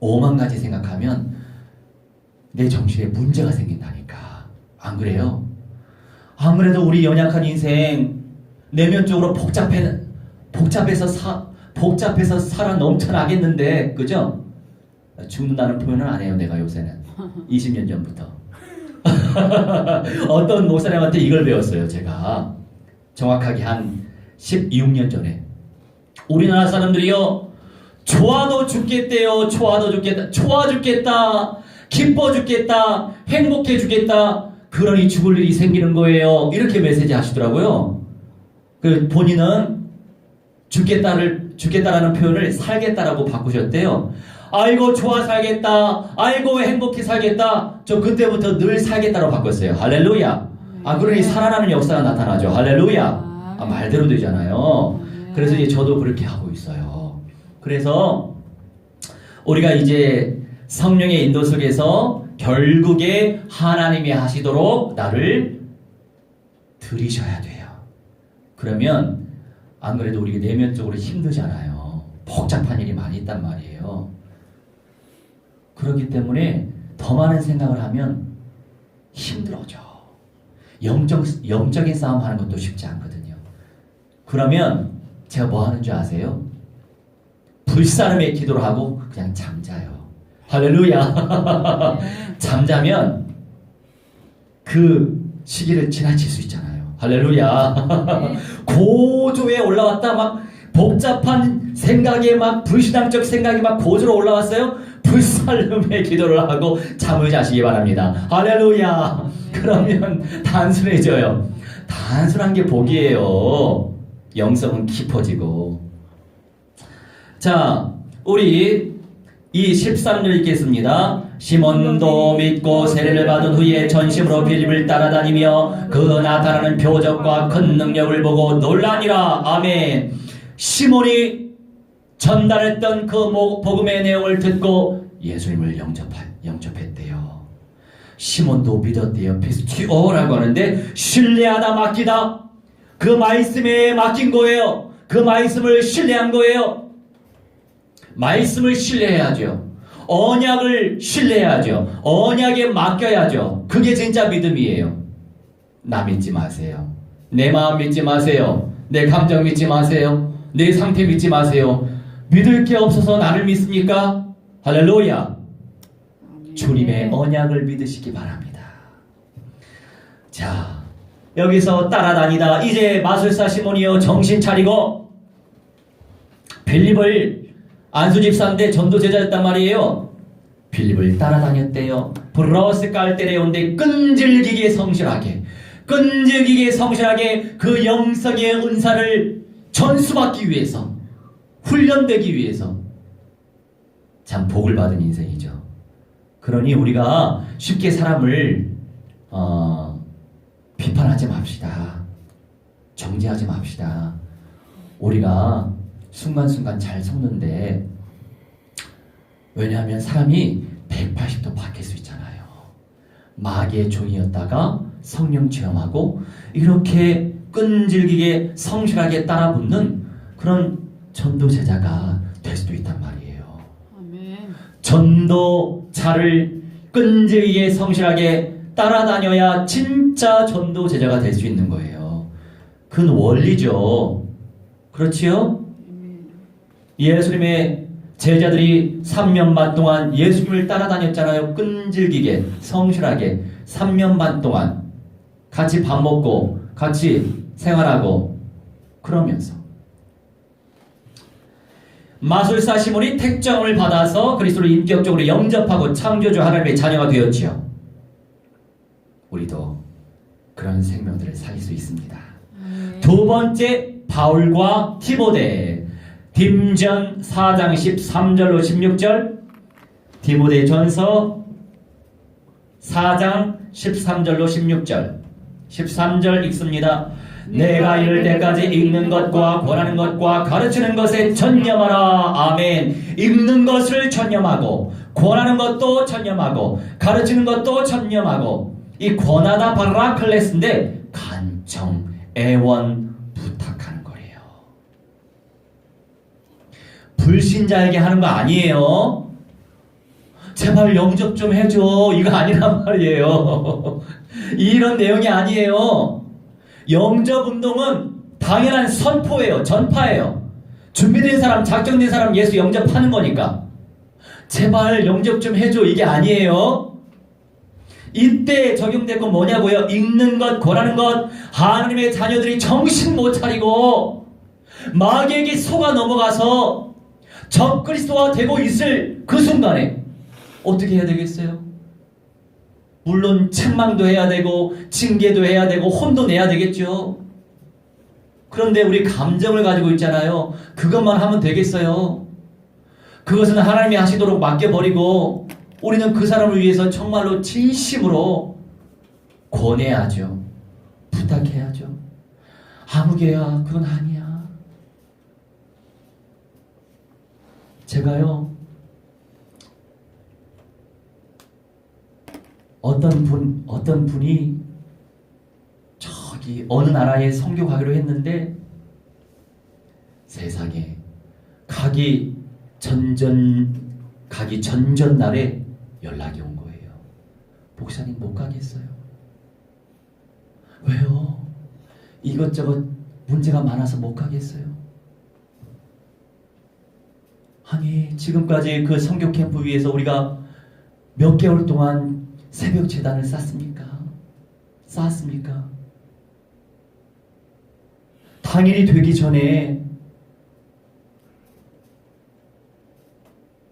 Speaker 1: 5만 가지 생각하면 내 정신에 문제가 생긴다니까. 안 그래요? 안 그래도 우리 연약한 인생 내면적으로 복잡해서 살아 넘쳐나겠는데, 그죠? 죽는다는 표현은 안 해요, 내가 요새는. 20년 전부터. 어떤 목사님한테 이걸 배웠어요, 제가. 정확하게 한 16년 전에. 우리나라 사람들이요, 좋아도 죽겠대요. 좋아도 죽겠다. 좋아 죽겠다. 기뻐 죽겠다. 행복해 죽겠다. 그러니 죽을 일이 생기는 거예요. 이렇게 메시지 하시더라고요. 그 본인은 죽겠다라는 표현을 살겠다라고 바꾸셨대요. 아이고 좋아 살겠다. 아이고 행복해 살겠다. 저 그때부터 늘 살겠다로 바꿨어요. 할렐루야. 그러니 살아나는 역사가 나타나죠. 할렐루야. 말대로 되잖아요. 그래서 이제 저도 그렇게 하고 있어요. 그래서 우리가 이제 성령의 인도 속에서 결국에 하나님이 하시도록 나를 들이셔야 돼요. 그러면 안 그래도 우리가 내면적으로 힘들잖아요. 복잡한 일이 많이 있단 말이에요. 그렇기 때문에 더 많은 생각을 하면 힘들어져. 영적인 싸움 하는 것도 쉽지 않거든요. 그러면 제가 뭐 하는 줄 아세요? 불사름의 기도를 하고 그냥 잠자요. 할렐루야. 잠자면 그 시기를 지나칠 수 있잖아요. 할렐루야. 고조에 올라왔다 막 복잡한 생각에 막 불신앙적 생각이 막 고조로 올라왔어요. 불살름의 기도를 하고 잠을 자시기 바랍니다. 할렐루야. 그러면 단순해져요. 단순한 게 복이에요. 영성은 깊어지고. 자, 우리 이 13절 읽겠습니다. 시몬도 믿고 세례를 받은 후에 전심으로 빌립을 따라다니며 그 나타나는 표적과 큰 능력을 보고 놀라니라. 아멘. 시몬이 전달했던 그 복음의 내용을 듣고 예수님을 영접했대요. 시몬도 믿었대요. 피스티오라고 하는데 신뢰하다 맡기다. 그 말씀에 맡긴 거예요. 그 말씀을 신뢰한 거예요. 말씀을 신뢰해야죠. 언약을 신뢰해야죠. 언약에 맡겨야죠. 그게 진짜 믿음이에요. 나 믿지 마세요. 내 마음 믿지 마세요. 내 감정 믿지 마세요. 내 상태 믿지 마세요. 믿을 게 없어서 나를 믿습니까? 할렐루야. 주님의 언약을 믿으시기 바랍니다. 자, 여기서 따라다니다 이제 마술사 시몬이요 정신 차리고 빌립을 안수 집사인데 전도 제자였단 말이에요. 빌립을 따라다녔대요. 브라우스 깔때레온데 끈질기게 성실하게 그 영성의 은사를 전수받기 위해서, 훈련되기 위해서 참 복을 받은 인생이죠. 그러니 우리가 쉽게 사람을 비판하지 맙시다. 정죄하지 맙시다. 우리가 순간순간 잘 속는데, 왜냐하면 사람이 180도 바뀔 수 있잖아요. 마귀의 종이었다가 성령 체험하고 이렇게 끈질기게 성실하게 따라붙는 그런 전도 제자가 될 수도 있단 말이에요.
Speaker 2: 아멘.
Speaker 1: 전도자를 끈질기게 성실하게 따라다녀야 진짜 전도 제자가 될 수 있는 거예요. 그건 원리죠. 그렇지요? 예수님의 제자들이 3년 반 동안 예수님을 따라다녔잖아요. 끈질기게 성실하게 3년 반 동안 같이 밥 먹고 같이 생활하고 그러면서 마술사 시몬이 택정을 받아서 그리스도를 인격적으로 영접하고 창조주 하나님의 자녀가 되었지요. 우리도 그런 생명들을 살릴 수 있습니다. 두 번째, 바울과 디모데. 딤전 4장 13절로 16절, 디모데 전서 4장 13절로 16절. 13절 읽습니다. 내가 이를 때까지 읽는 것과 권하는 것과 가르치는 것에 전념하라. 아멘. 읽는 것을 전념하고 권하는 것도 전념하고 가르치는 것도 전념하고, 이 권하다 파라클레스인데 간청, 애원, 부탁하는 거예요. 불신자에게 하는 거 아니에요. 제발 영접 좀 해줘, 이거 아니란 말이에요. 이런 내용이 아니에요. 영접 운동은 당연한 선포예요. 전파예요. 준비된 사람, 작정된 사람 예수 영접하는 거니까. 제발 영접 좀 해줘, 이게 아니에요. 이때 적용될 건 뭐냐고요? 읽는 것, 권하는 것. 하나님의 자녀들이 정신 못 차리고 마귀에게 속아 넘어가서 적그리스도가 되고 있을 그 순간에 어떻게 해야 되겠어요? 물론 책망도 해야 되고 징계도 해야 되고 혼도 내야 되겠죠. 그런데 우리 감정을 가지고 있잖아요. 그것만 하면 되겠어요? 그것은 하나님이 하시도록 맡겨버리고 우리는 그 사람을 위해서 정말로 진심으로 권해야죠. 부탁해야죠. 아무개야, 그건 아니야. 제가요, 어떤 분이 저기 어느 나라에 선교 가기로 했는데 세상에 가기 전전 날에 연락이 온 거예요. 목사님 못 가겠어요. 왜요? 이것저것 문제가 많아서 못 가겠어요. 아니, 지금까지 그 선교 캠프 위에서 우리가 몇 개월 동안 새벽 재단을 쌓습니까? 당일이 되기 전에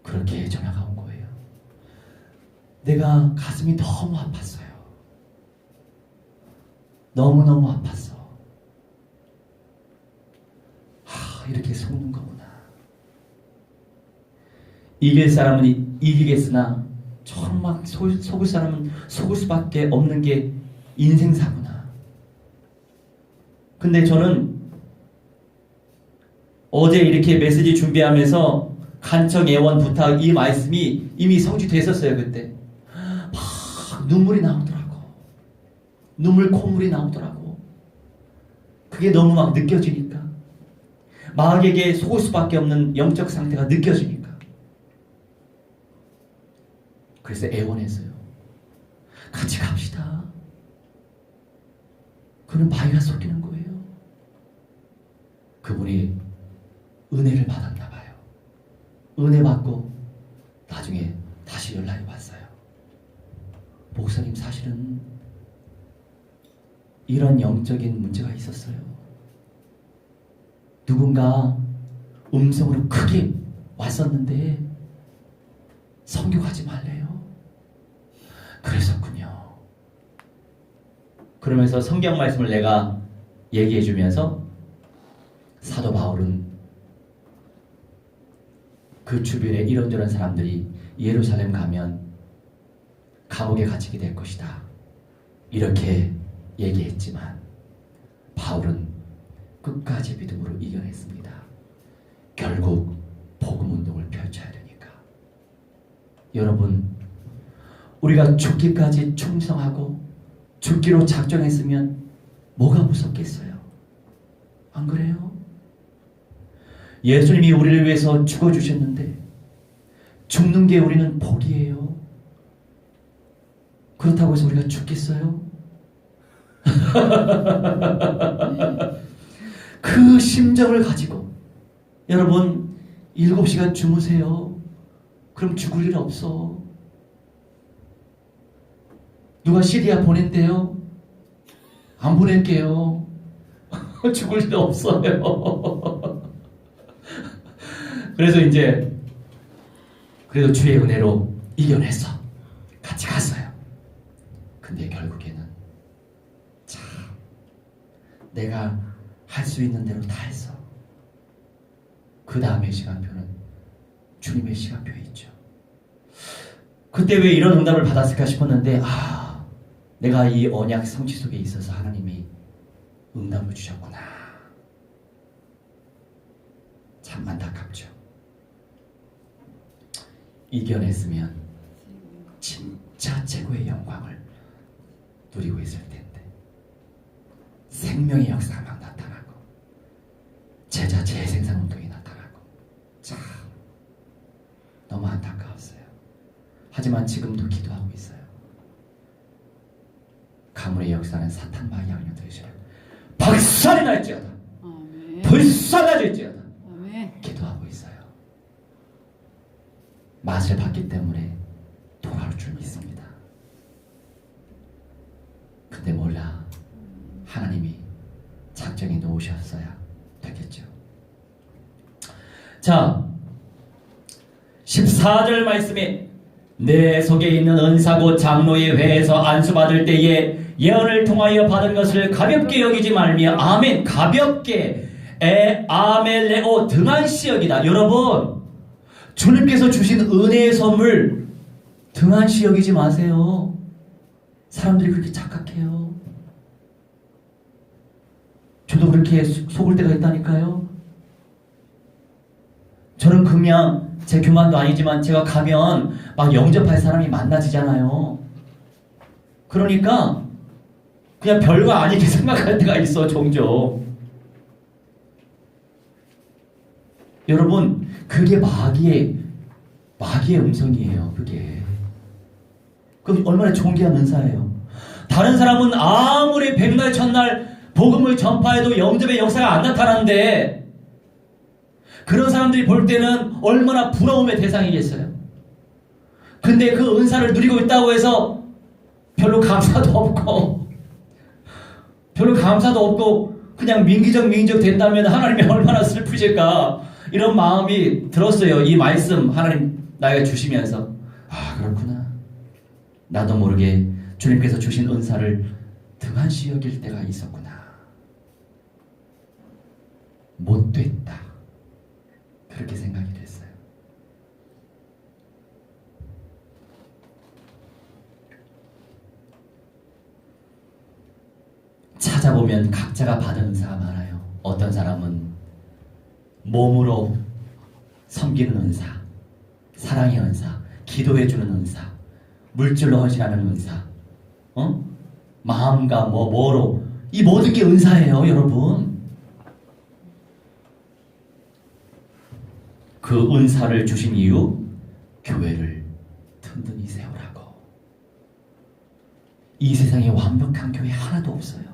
Speaker 1: 그렇게 전화가 온 거예요. 내가 가슴이 너무 아팠어요. 너무너무 아팠어. 이렇게 속는 거구나. 이길 사람은 이기겠으나 정말 속을 사람은 속을 수밖에 없는 게 인생사구나. 근데 저는 어제 이렇게 메시지 준비하면서 간청, 애원, 부탁, 이 말씀이 이미 성취됐었어요. 그때 막 눈물이 나오더라고. 눈물 콧물이 나오더라고. 그게 너무 막 느껴지니까, 마귀에게 속을 수밖에 없는 영적 상태가 느껴지니까, 그래서 애원했어요. 같이 갑시다. 그는 바위가 쏟기는 거예요. 그분이 은혜를 받았나 봐요. 은혜 받고 나중에 다시 연락이 왔어요. 목사님, 사실은 이런 영적인 문제가 있었어요. 누군가 음성으로 크게 왔었는데 성교 가지 말래요. 그랬었군요. 그러면서 성경 말씀을 내가 얘기해 주면서 사도 바울은 그 주변에 이런저런 사람들이 예루살렘 가면 감옥에 갇히게 될 것이다, 이렇게 얘기했지만 바울은 끝까지 믿음으로 이겨냈습니다. 결국 복음 운동을 펼쳐야 되니까. 여러분, 우리가 죽기까지 충성하고 죽기로 작정했으면 뭐가 무섭겠어요? 안 그래요? 예수님이 우리를 위해서 죽어주셨는데 죽는 게 우리는 복이에요. 그렇다고 해서 우리가 죽겠어요? 그 심정을 가지고 여러분 7시간 주무세요. 그럼 죽을 일 없어. 누가 시리아 보낸대요? 안 보낼게요. 죽을 일 없어요. 그래서 이제 그래도 주의 은혜로 이겨내서 같이 갔어요. 근데 결국에는 참 내가 할 수 있는 대로 다 했어. 그 다음의 시간표는 주님의 시간표에 있죠. 그때 왜 이런 응답을 받았을까 싶었는데 내가 이 언약 성취 속에 있어서 하나님이 응답을 주셨구나. 참 안타깝죠. 이겨냈으면 진짜 최고의 영광을 누리고 있을 텐데 생명의 역사가 막 나타나고 제자 재생산 운동이 나타나고 참 너무 안타까웠어요. 하지만 지금도 기도하고 있어요. 가문의 역사는 사탄 마귀 악령들이시라 박살이 날지어다. 불살라질지어다. 기도하고 있어요. 맛을 봤기 때문에 돌아올 줄 믿습니다. 근데 몰라, 하나님이 작정해 놓으셨어야 되겠죠. 자, 14절 말씀에 내 속에 있는 은사 곧 장로의 회에서 안수받을 때에 예언을 통하여 받은 것을 가볍게 여기지 말며 아멘, 가볍게 아멜레오 등한시 여기다. 여러분, 주님께서 주신 은혜의 선물 등한시 여기지 마세요. 사람들이 그렇게 착각해요. 저도 그렇게 속을 때가 있다니까요. 저는 그냥 제 교만도 아니지만 제가 가면 막 영접할 사람이 많아지잖아요. 그러니까 그냥 별거 아니게 생각할 때가 있어, 종종. 여러분, 그게 마귀의 음성이에요. 그게 얼마나 존귀한 은사예요. 다른 사람은 아무리 백날 첫날 복음을 전파해도 영접의 역사가 안 나타나는데 그런 사람들이 볼 때는 얼마나 부러움의 대상이겠어요. 근데 그 은사를 누리고 있다고 해서 별로 감사도 없고 그냥 민기적 된다면 하나님이 얼마나 슬프실까, 이런 마음이 들었어요. 이 말씀 하나님 나에게 주시면서 그렇구나, 나도 모르게 주님께서 주신 은사를 등한시 여길 때가 있었구나. 못됐다, 그렇게 생각이 됐어요. 찾아보면 각자가 받은 은사가 많아요. 어떤 사람은 몸으로 섬기는 은사, 사랑의 은사, 기도해주는 은사, 물질로 헌신하는 은사, 마음과 뭐로, 이 모든 게 은사예요, 여러분. 그 은사를 주신 이유, 교회를 든든히 세우라고. 이 세상에 완벽한 교회 하나도 없어요.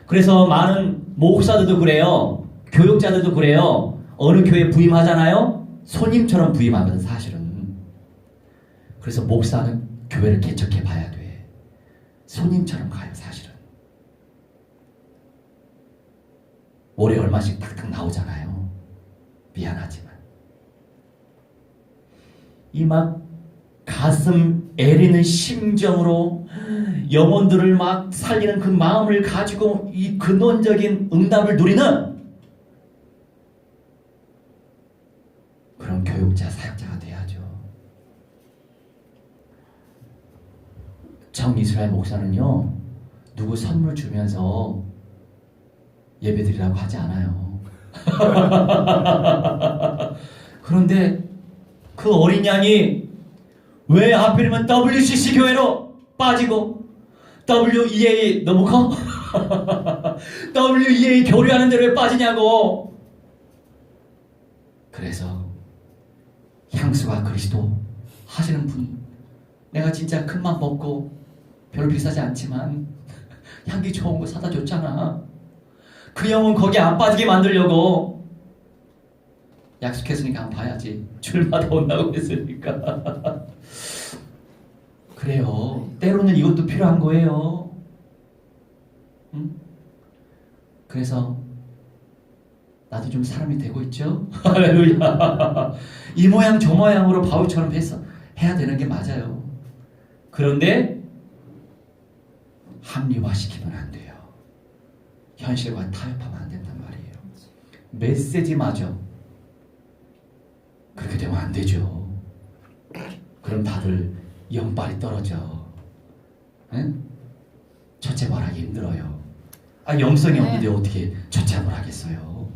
Speaker 1: 그래서 많은 목사들도 그래요. 교육자들도 그래요. 어느 교회 부임하잖아요? 손님처럼 부임하거든, 사실은. 그래서 목사는 교회를 개척해 봐야 돼. 손님처럼 가요, 사실은. 월에 얼마씩 탁탁 나오잖아요. 미안하지만. 이 막 가슴 애리는 심정으로 영혼들을 막 살리는 그 마음을 가지고 이 근원적인 응답을 누리는 그런 교육자, 사역자가 돼야죠. 정이스라엘 목사는요, 누구 선물 주면서 예배드리라고 하지 않아요. 그런데 그 어린 양이 왜 하필이면 WCC 교회로 빠지고 WEA 너무 커? WEA 교류하는 데로 왜 빠지냐고. 그래서 향수가 그리스도 하시는 분, 내가 진짜 큰맘 먹고 별로 비싸지 않지만 향기 좋은 거 사다 줬잖아. 그 영혼 거기 안 빠지게 만들려고 약속했으니까 한번 봐야지. 줄마다 온다고 했으니까. 그래요. 때로는 이것도 필요한 거예요. 응? 그래서 나도 좀 사람이 되고 있죠? 할렐루야. 이 모양 저 모양으로 바울처럼 해야 되는 게 맞아요. 그런데 합리화시키면 안 돼요. 현실과 타협하면 안 된단 말이에요. 메시지마저 그렇게 되면 안 되죠. 그럼 다들 영빨이 떨어져. 응? 첫째 말하기 힘들어요. 영성이 없는데 어떻게 첫째 말 하겠어요?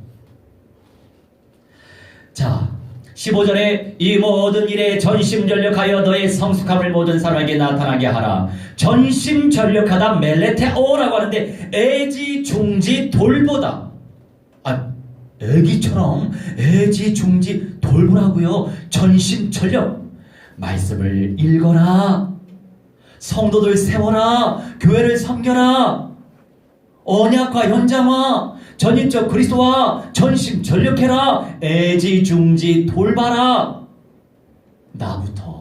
Speaker 1: 자, 15절에 이 모든 일에 전심전력하여 너의 성숙함을 모든 사람에게 나타나게 하라. 전심전력하다 멜레테오라고 하는데 애지중지 돌보다, 애기처럼 애지중지 돌보라고요. 전심전력. 말씀을 읽어라. 성도들 세워라. 교회를 섬겨라. 언약과 현장화, 전인적 그리스도와 전심전력해라. 애지중지 돌봐라. 나부터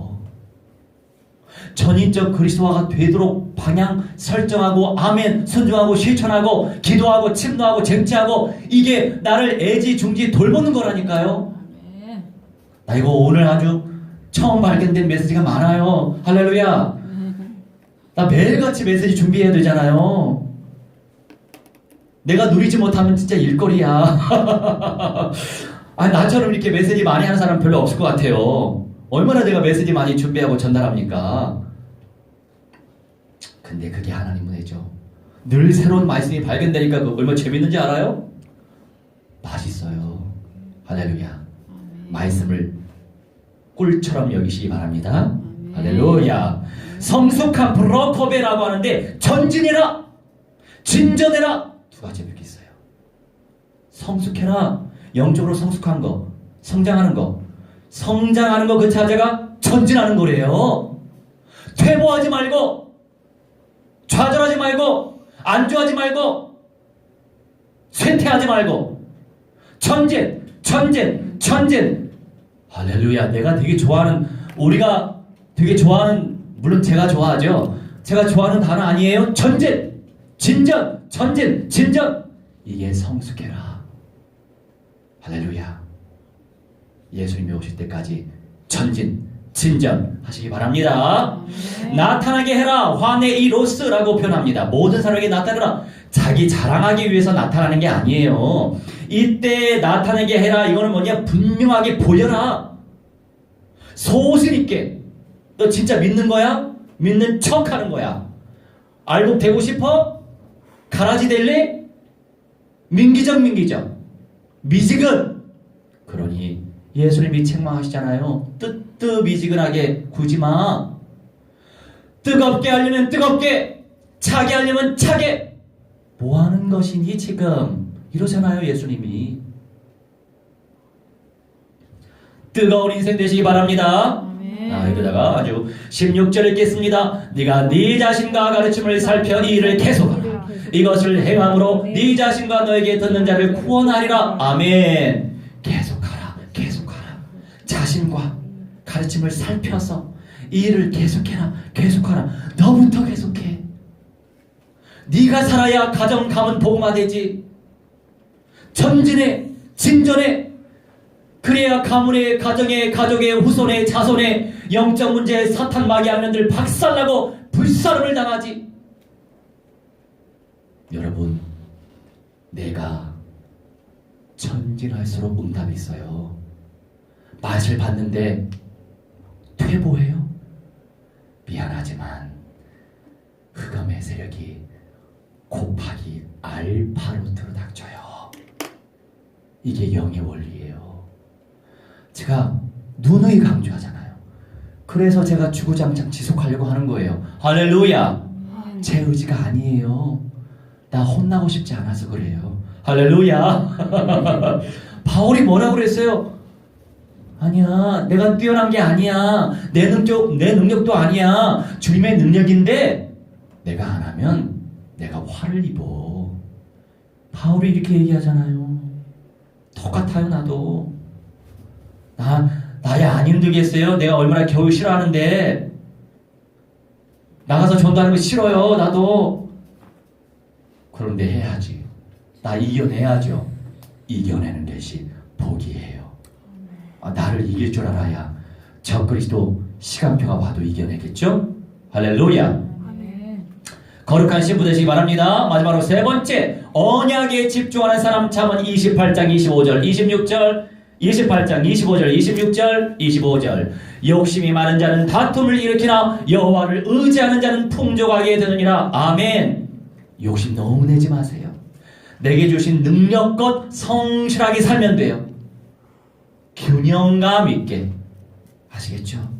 Speaker 1: 전인적 그리스도화가 되도록 방향 설정하고 아멘 순종하고 실천하고 기도하고 침노하고 쟁취하고, 이게 나를 애지중지 돌보는 거라니까요. 나 이거 오늘 아주 처음 발견된 메시지가 많아요. 할렐루야. 나 매일같이 메시지 준비해야 되잖아요. 내가 누리지 못하면 진짜 일거리야. 나처럼 이렇게 메시지 많이 하는 사람 별로 없을 것 같아요. 얼마나 내가 메시지 많이 준비하고 전달합니까? 근데 그게 하나님 은혜죠. 늘 새로운 말씀이 발견되니까 그거 얼마나 재밌는지 알아요? 맛있어요. 할렐루야. 말씀을 꿀처럼 여기시기 바랍니다. 할렐루야. 성숙한 브로커베라고 하는데 전진해라, 진전해라, 두 가지 이렇게 있어요. 성숙해라, 영적으로 성숙한 거, 성장하는 거. 성장하는 거 그 자체가 전진하는 거래요. 퇴보하지 말고, 좌절하지 말고, 안주하지 말고, 쇠퇴하지 말고, 전진, 전진, 전진. 할렐루야. 내가 되게 좋아하는, 우리가 되게 좋아하는, 물론 제가 좋아하죠. 제가 좋아하는 단어 아니에요? 전진, 진전, 전진, 진전. 이게 성숙해라. 할렐루야. 예수님이 오실 때까지 전진, 진전 하시기 바랍니다. 나타나게 해라. 화네이로스라고 표현합니다. 모든 사람에게 나타내라. 자기 자랑하기 위해서 나타나는 게 아니에요. 이때 나타내게 해라. 이거는 뭐냐? 분명하게 보여라. 소신 있게. 너 진짜 믿는 거야? 믿는 척 하는 거야. 알고 되고 싶어? 가라지 될래? 민기적 미지근. 그러니 예수님이 책망하시잖아요. 뜨뜨미지근하게 구지마. 뜨겁게 하려면 뜨겁게, 차게 하려면 차게. 뭐하는 것이니 지금? 이러잖아요 예수님이. 뜨거운 인생 되시기 바랍니다. 이러다가 아주 16절 읽겠습니다. 네가 네 자신과 가르침을 살펴 이 일을 계속하라. 이것을 행함으로 네 자신과 너에게 듣는 자를 구원하리라. 아멘. 계속하라. 자신과 가르침을 살펴서 이 일을 계속해라. 너부터 계속해. 네가 살아야 가정 가문 복음화되지. 전진해, 진전해. 그래야 가문의, 가정의, 가족의, 후손의, 자손의 영적 문제, 사탄 마귀 악령들 박살나고 불사름을 당하지. 여러분, 내가 전진할수록 응답이 있어요. 맛을 봤는데 퇴보해요? 미안하지만 흑암의 세력이 곱하기 알파로 들어닥쳐요. 이게 영의 원리예요. 제가 누누이 강조하잖아요. 그래서 제가 주구장창 지속하려고 하는 거예요. 할렐루야. 제 의지가 아니에요. 나 혼나고 싶지 않아서 그래요. 할렐루야. 바울이 뭐라고 그랬어요? 아니야, 내가 뛰어난 게 아니야. 내 능력도 아니야. 주님의 능력인데 내가 안 하면 내가 화를 입어. 바울이 이렇게 얘기하잖아요. 똑같아요. 나도 나야 안 힘들겠어요? 내가 얼마나 겨우 싫어하는데. 나가서 전도하는 거 싫어요. 나도. 그런데 해야지. 나 이겨내야죠. 이겨내는 것이 복이에요. 나를 이길 줄 알아야 적그리스도 시간표가 와도 이겨내겠죠? 할렐루야. 거룩한 신부 되시기 바랍니다. 마지막으로 세 번째, 언약에 집중하는 사람. 잠언 28장 25절 26절 28장 25절 26절 25절 욕심이 많은 자는 다툼을 일으키나 여호와를 의지하는 자는 풍족하게 되느니라. 아멘. 욕심 너무 내지 마세요. 내게 주신 능력껏 성실하게 살면 돼요. 균형감 있게. 아시겠죠?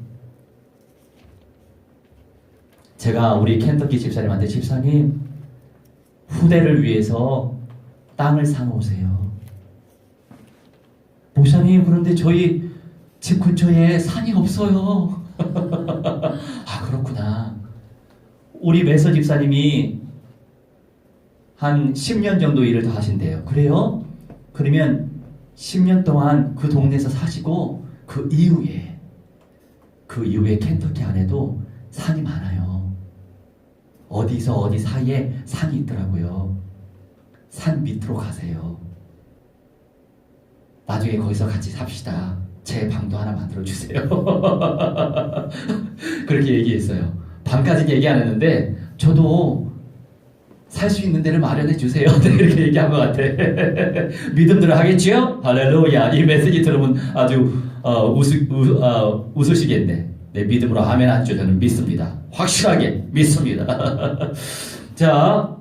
Speaker 1: 제가 우리 켄터키 집사님한테, 집사님, 후대를 위해서 땅을 사놓으세요. 목사님, 그런데 저희 집 근처에 산이 없어요. 아, 그렇구나. 우리 매서 집사님이 한 10년 정도 일을 더 하신대요. 그래요? 그러면 10년 동안 그 동네에서 사시고 그 이후에 켄터키 안에도 산이 많아요. 어디서 어디 사이에 산이 있더라고요. 산 밑으로 가세요. 나중에 거기서 같이 삽시다. 제 방도 하나 만들어주세요. 그렇게 얘기했어요. 방까지는 얘기 안 했는데 저도 살 수 있는 데를 마련해 주세요. 이렇게 얘기한 것 같아. 믿음대로 하겠지요? 할렐루야. 이 메시지 들으면 아주 웃으시겠네. 내 믿음으로 아멘 하죠. 저는 믿습니다. 확실하게 믿습니다. 자,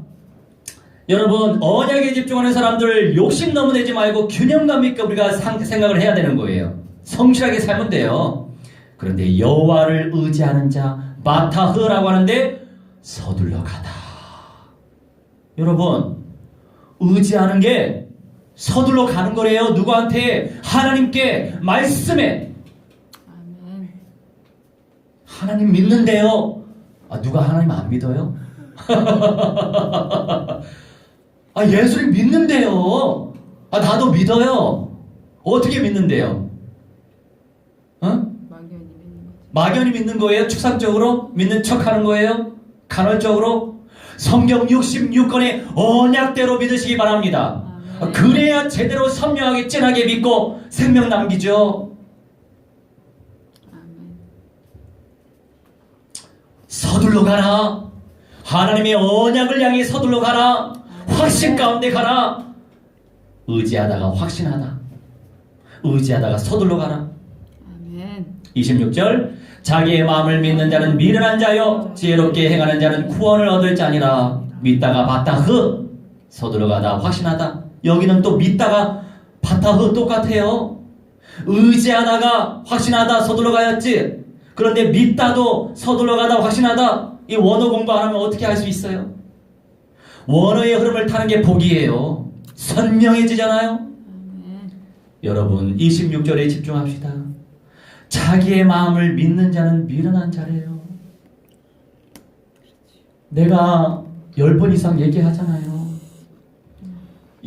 Speaker 1: 여러분, 언약에 집중하는 사람들 욕심 너무 내지 말고 균형감 있게 우리가 생각을 해야 되는 거예요. 성실하게 살면 돼요. 그런데 여호와를 의지하는 자, 마타흐라고 하는데 서둘러 가다. 여러분, 의지하는 게 서둘러 가는 거래요. 누구한테? 하나님께, 말씀에. 하나님 믿는데요. 누가 하나님 안 믿어요? 예수님 믿는데요. 나도 믿어요. 어떻게 믿는데요? 막연히 믿는 거예요? 축상적으로 믿는 척 하는 거예요? 간헐적으로? 성경 66권의 언약대로 믿으시기 바랍니다. 그래야 제대로 선명하게 진하게 믿고 생명 남기죠. 서둘러 가라. 하나님의 언약을 향해 서둘러 가라. 확신 가운데 가라. 의지하다가 확신하다. 의지하다가 서둘러 가라. 26절 자기의 마음을 믿는 자는 미련한 자요 지혜롭게 행하는 자는 구원을 얻을 자니라. 믿다가 바타흐 서둘러 가다 확신하다. 여기는 또 믿다가 바타흐 똑같아요. 의지하다가 확신하다 서둘러 가였지. 그런데 믿다도 서둘러 가다 확신하다. 이 원어 공부 안 하면 어떻게 할 수 있어요? 원어의 흐름을 타는 게 복이에요. 선명해지잖아요. 여러분 26절에 집중합시다. 자기의 마음을 믿는 자는 미련한 자래요. 내가 10번 이상 얘기하잖아요.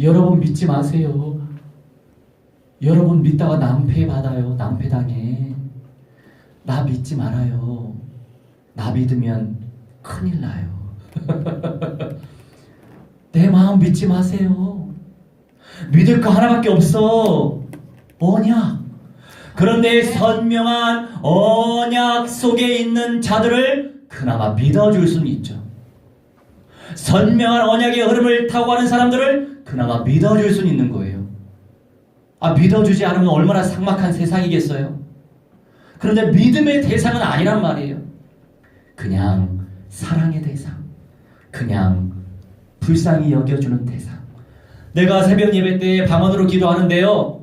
Speaker 1: 여러분 믿지 마세요. 여러분 믿다가 낭패 받아요. 낭패 당해. 나 믿지 말아요. 나 믿으면 큰일 나요. 내 마음 믿지 마세요. 믿을 거 하나밖에 없어. 언약. 그런데 선명한 언약 속에 있는 자들을 그나마 믿어줄 수는 있죠. 선명한 언약의 흐름을 타고 가는 사람들을 그나마 믿어줄 수는 있는 거예요. 믿어주지 않으면 얼마나 삭막한 세상이겠어요. 그런데 믿음의 대상은 아니란 말이에요. 그냥 사랑의 대상, 그냥 불쌍히 여겨주는 대상. 내가 새벽 예배 때 방언으로 기도하는데요,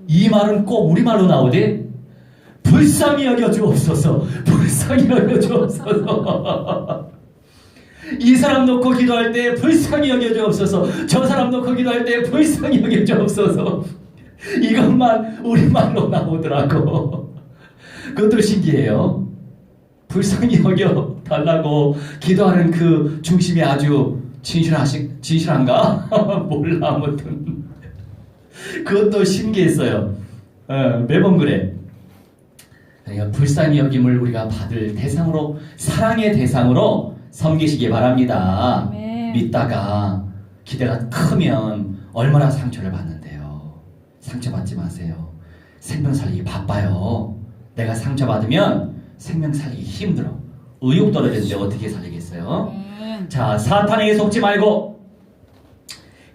Speaker 1: 이 말은 꼭 우리말로 나오대. 불쌍히 여겨주옵소서, 불쌍히 여겨주옵소서. 이 사람 놓고 기도할 때 불쌍히 여겨주옵소서, 저 사람 놓고 기도할 때 불쌍히 여겨주옵소서. 이것만 우리말로 나오더라고. 그것도 신기해요. 불쌍히 여겨달라고 기도하는 그 중심이 아주 진실한가? 몰라, 아무튼. 그것도 신기했어요. 매번 그래. 그러니까 불쌍히 여김을 우리가 받을 대상으로, 사랑의 대상으로 섬기시기 바랍니다.
Speaker 2: 네.
Speaker 1: 믿다가 기대가 크면 얼마나 상처를 받는데요. 상처받지 마세요. 생명 살리기 바빠요. 내가 상처받으면 생명 살리기 힘들어. 의욕 떨어지는데 어떻게 살리겠어요? 자, 사탄에게 속지 말고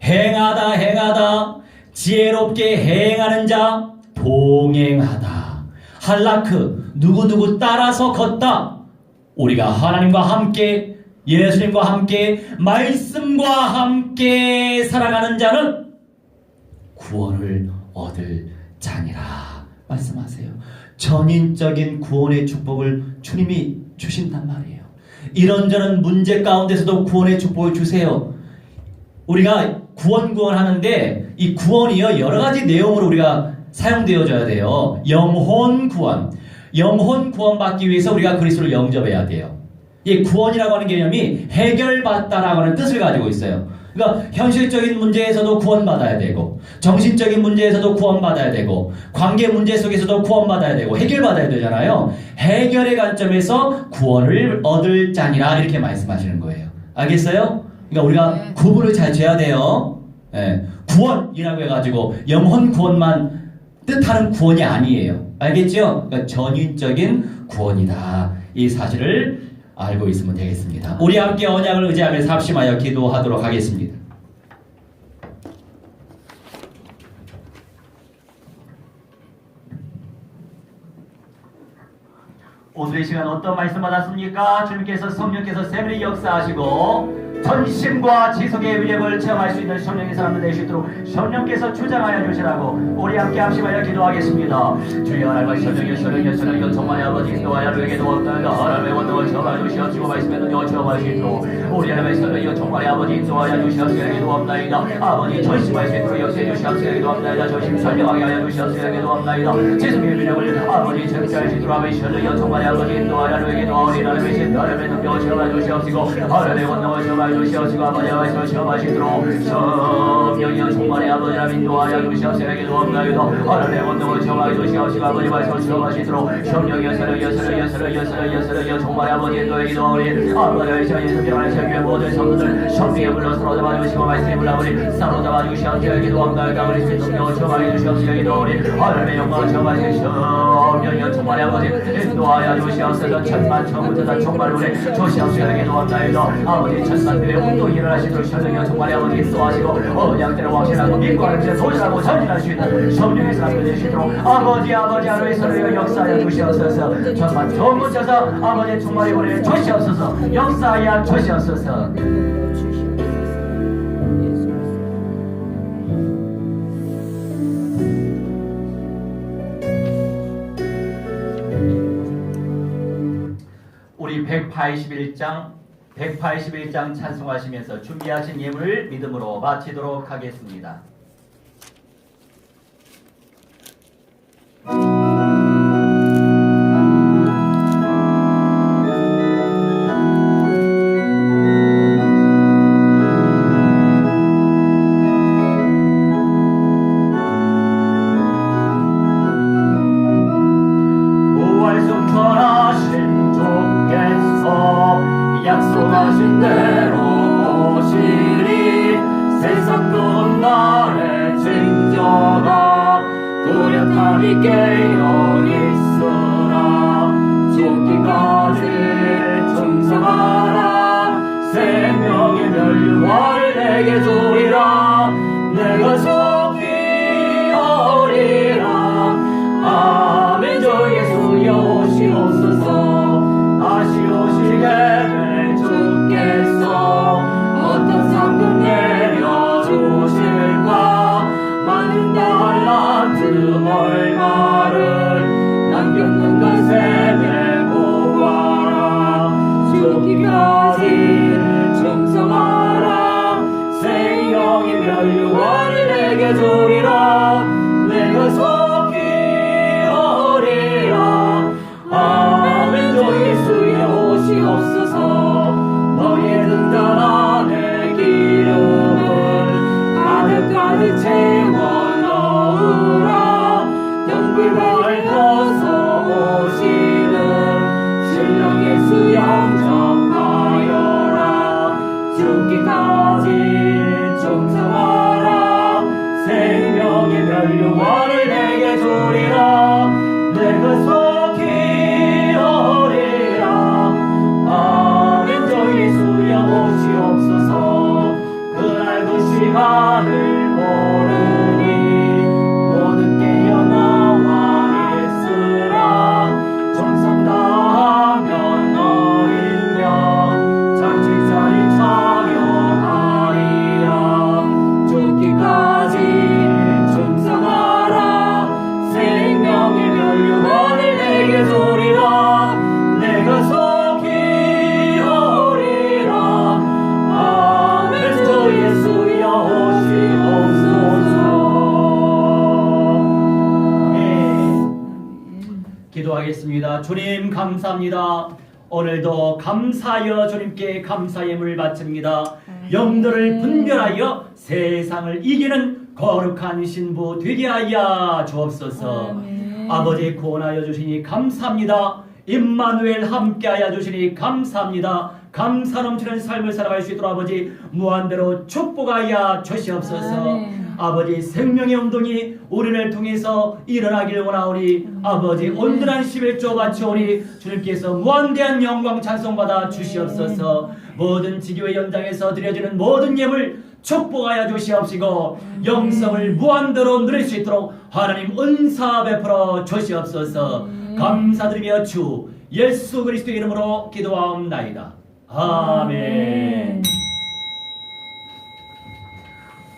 Speaker 1: 행하다 지혜롭게 행하는 자 동행하다. 할라크 누구누구 따라서 걷다. 우리가 하나님과 함께, 예수님과 함께, 말씀과 함께 살아가는 자는 구원을 얻을 자니라 말씀하세요. 전인적인 구원의 축복을 주님이 주신단 말이에요. 이런저런 문제 가운데서도 구원의 축복을 주세요. 우리가 구원하는데 이 구원이요, 여러 가지 내용으로 우리가 사용되어져야 돼요. 영혼 구원 받기 위해서 우리가 그리스도를 영접해야 돼요. 이 구원이라고 하는 개념이 해결받다라고 하는 뜻을 가지고 있어요. 그러니까 현실적인 문제에서도 구원받아야 되고, 정신적인 문제에서도 구원받아야 되고, 관계 문제 속에서도 구원받아야 되고, 해결받아야 되잖아요. 해결의 관점에서 구원을 얻을 자니라 이렇게 말씀하시는 거예요. 알겠어요? 그러니까 우리가 구분을 잘 지어야 돼요. 구원이라고 해가지고 영혼 구원만 뜻하는 구원이 아니에요. 알겠죠? 그러니까 전인적인 구원이다. 이 사실을 알고 있으면 되겠습니다. 우리 함께 언약을 의지하면서 합심하여 기도하도록 하겠습니다. 오늘 이 시간 어떤 말씀 받았습니까? 주님께서, 성령께서 세밀히 역사하시고 전심과 지성의 위력을 체험할 수 있는 성령의 사람들 될 수 있도록 성령께서 주장하여 주시라고 우리 함께 합심하여 기도하겠습니다. 주여, 하나님의 성령이여 정말 아버지 인도하여 누에게도 없다가 하나님의 원동을 체험하여 주시옵시고 말씀의 능력을 체험할 수 있도록 우리 하나님의 성령이여 정말 아버지 인도하여 주시옵시고 없나이다. 아버지 전심할 수 있도록 역사해 주시옵시고 없나이다. 전심 설명하게 하여 주시옵시고 없나이다. 지성의 위력을 아버지 체험할 수 있도록 아버지 성령이여 정말 아버지 인도하여 누에게도 우리 하나님의 신 하나님의 능력을 체험하여 주시옵시고 하나님의 원동을 체험하여 주시옵시고 아버지 말씀을 체험하시도록 성령이여 정말의 아버지라 인도하여 주시옵시고 없나이다. 하나님의 원동을 체험하여 주시옵시고 아버지 말씀을 체험하시도록 성령이여 성령이여 정말의 아버지 인도하기도 우리 아버지의 성령의 세계 모든 성도들 성령의 불러 사로잡아 주시고 말씀의 불러 우리 사로잡아 주시옵시고 없나이다. 우리 성령을 체험하여 주시옵시고 우리 하나님의 영광을 체험하시고 성령이여 정말의 아버지 인도하여 주시옵소서. 천만 천부터 정말 우리 주시옵시고 없나이다. 아버지 천만 운동이 일어나시도록 성령이여 정말 아버지 인도하시고 언약대로 확신하고 믿고 하는 것을 도전하고 전진할 수 있는 성령의 사람들 되시도록 아버지 하나님의 성령의 역사하여 주시옵소서. 정말 정부쳐서 아버지 정말 우리를 주시옵소서. 역사하여 주시옵소서. 우리 181장 찬송하시면서 준비하신 예물을 믿음으로 바치도록 하겠습니다.
Speaker 3: 약속하신 대로 오시리 세상 끝날
Speaker 1: 죽기까지 충성하라. 생명의 면류관을 내게 주리라. 내가 속히 오리라. 아멘. 주 예수여 오시옵소서. 그날 그 시간을 모르니 모든 깨어나와 있으라. 정성 다하면 어린 양 잔치자리 참여하리라. 죽기까지 충성하라. 생명의 면류관을 내게 주리라. 내가 속히 오리라. 아멘. 주 예수여 오시옵소서. 아멘. 기도하겠습니다. 주님 감사합니다. 오늘도 감사하여 주님께 감사의 예물을 바칩니다. 영들을 분별하여 세상을 이기는 거룩한 신부 되게 하여 주옵소서.
Speaker 2: 아멘.
Speaker 1: 아버지 구원하여 주시니 감사합니다. 임마누엘 함께하여 주시니 감사합니다. 감사 넘치는 삶을 살아갈 수 있도록 아버지 무한대로 축복하여 주시옵소서.
Speaker 2: 아멘.
Speaker 1: 아버지 생명의 운동이 우리를 통해서 일어나길 원하오니 아버지 온전한 11조 바치오니 주님께서 무한대한 영광 찬송받아 주시옵소서. 모든 지교회 현장에서 드려지는 모든 예물 축복하여 주시옵시고 영성을 무한대로 누릴 수 있도록 하나님 은사 베풀어 주시옵소서. 감사드리며 주 예수 그리스도의 이름으로 기도하옵나이다. 아멘.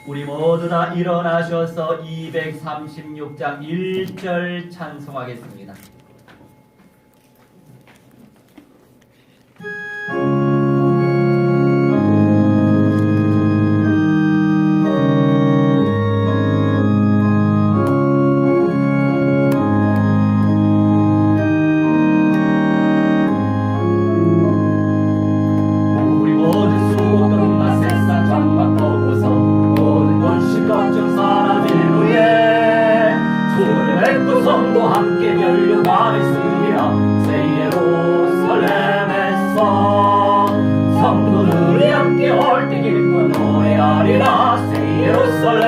Speaker 1: 우리 모두 다 일어나셔서 236장 1절 찬송하겠습니다. 우리 모든 수고가 세상 장막 보고서 모든 원심 걱정 사라질 후에 주를 뵙고 성도 함께 면류관을 쓰리라. 새 예루살렘에서 성도들이 함께 올 때 기쁜 노래하리라. 새 예루살렘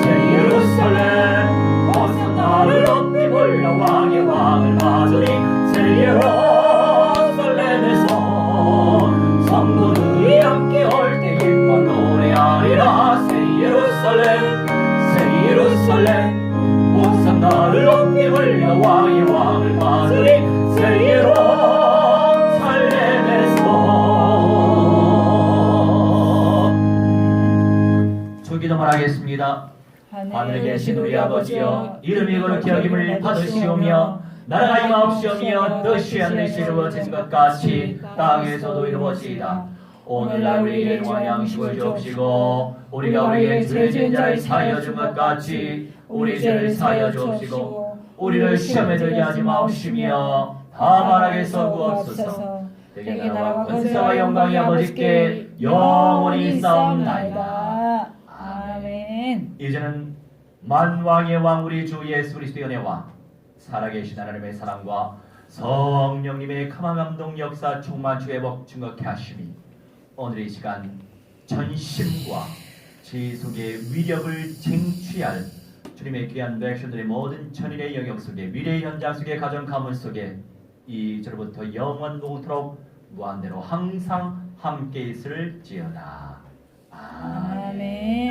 Speaker 1: 새 예루살렘 호산나를 높이 불러 왕의 왕을 맞으리. 새 예루살렘에서 성도들이 함께 올 때 기쁜 노래하리라. 새 예루살렘 새 예루살렘 호산나를 높이 불러 왕의 왕을 맞으리. 새 예루살렘에서 주기도만 하겠습니다. 하늘에 계신 우리 아버지여 이름이 거룩히 여김을 받으시오며 나라가 임하옵시오며 뜻이 하늘에서 이루어진 것 같이 땅에서도 이루어지이다. 오늘날 우리에게 일용할 양식을 주옵시고 우리가 우리에게 죄 지은 자를 사하여 준 것 같이 우리 죄를 사하여 주옵시고 우리를 시험에 들게 하지 마옵시며 다만 악에서 구하옵소서. 대개 나라와 권세와 영광이 아버지께 영원히 있사옵나이다.
Speaker 2: 아멘.
Speaker 1: 이제는 만왕의 왕 우리 주 예수 그리스도의 은혜와 살아계신 하나님의 사랑과 성령님의 감화감동 역사 충만 주의 복 증거케 하심이 오늘 이 시간 전심과 지속의 위력을 쟁취할 주님의 귀한 백성들의 모든 천일의 영역 속에 미래의 현장 속에 가정 가문 속에 이 절부터 영원 무궁토록 무한대로 항상 함께 있을지어다. 아멘.
Speaker 2: 아멘.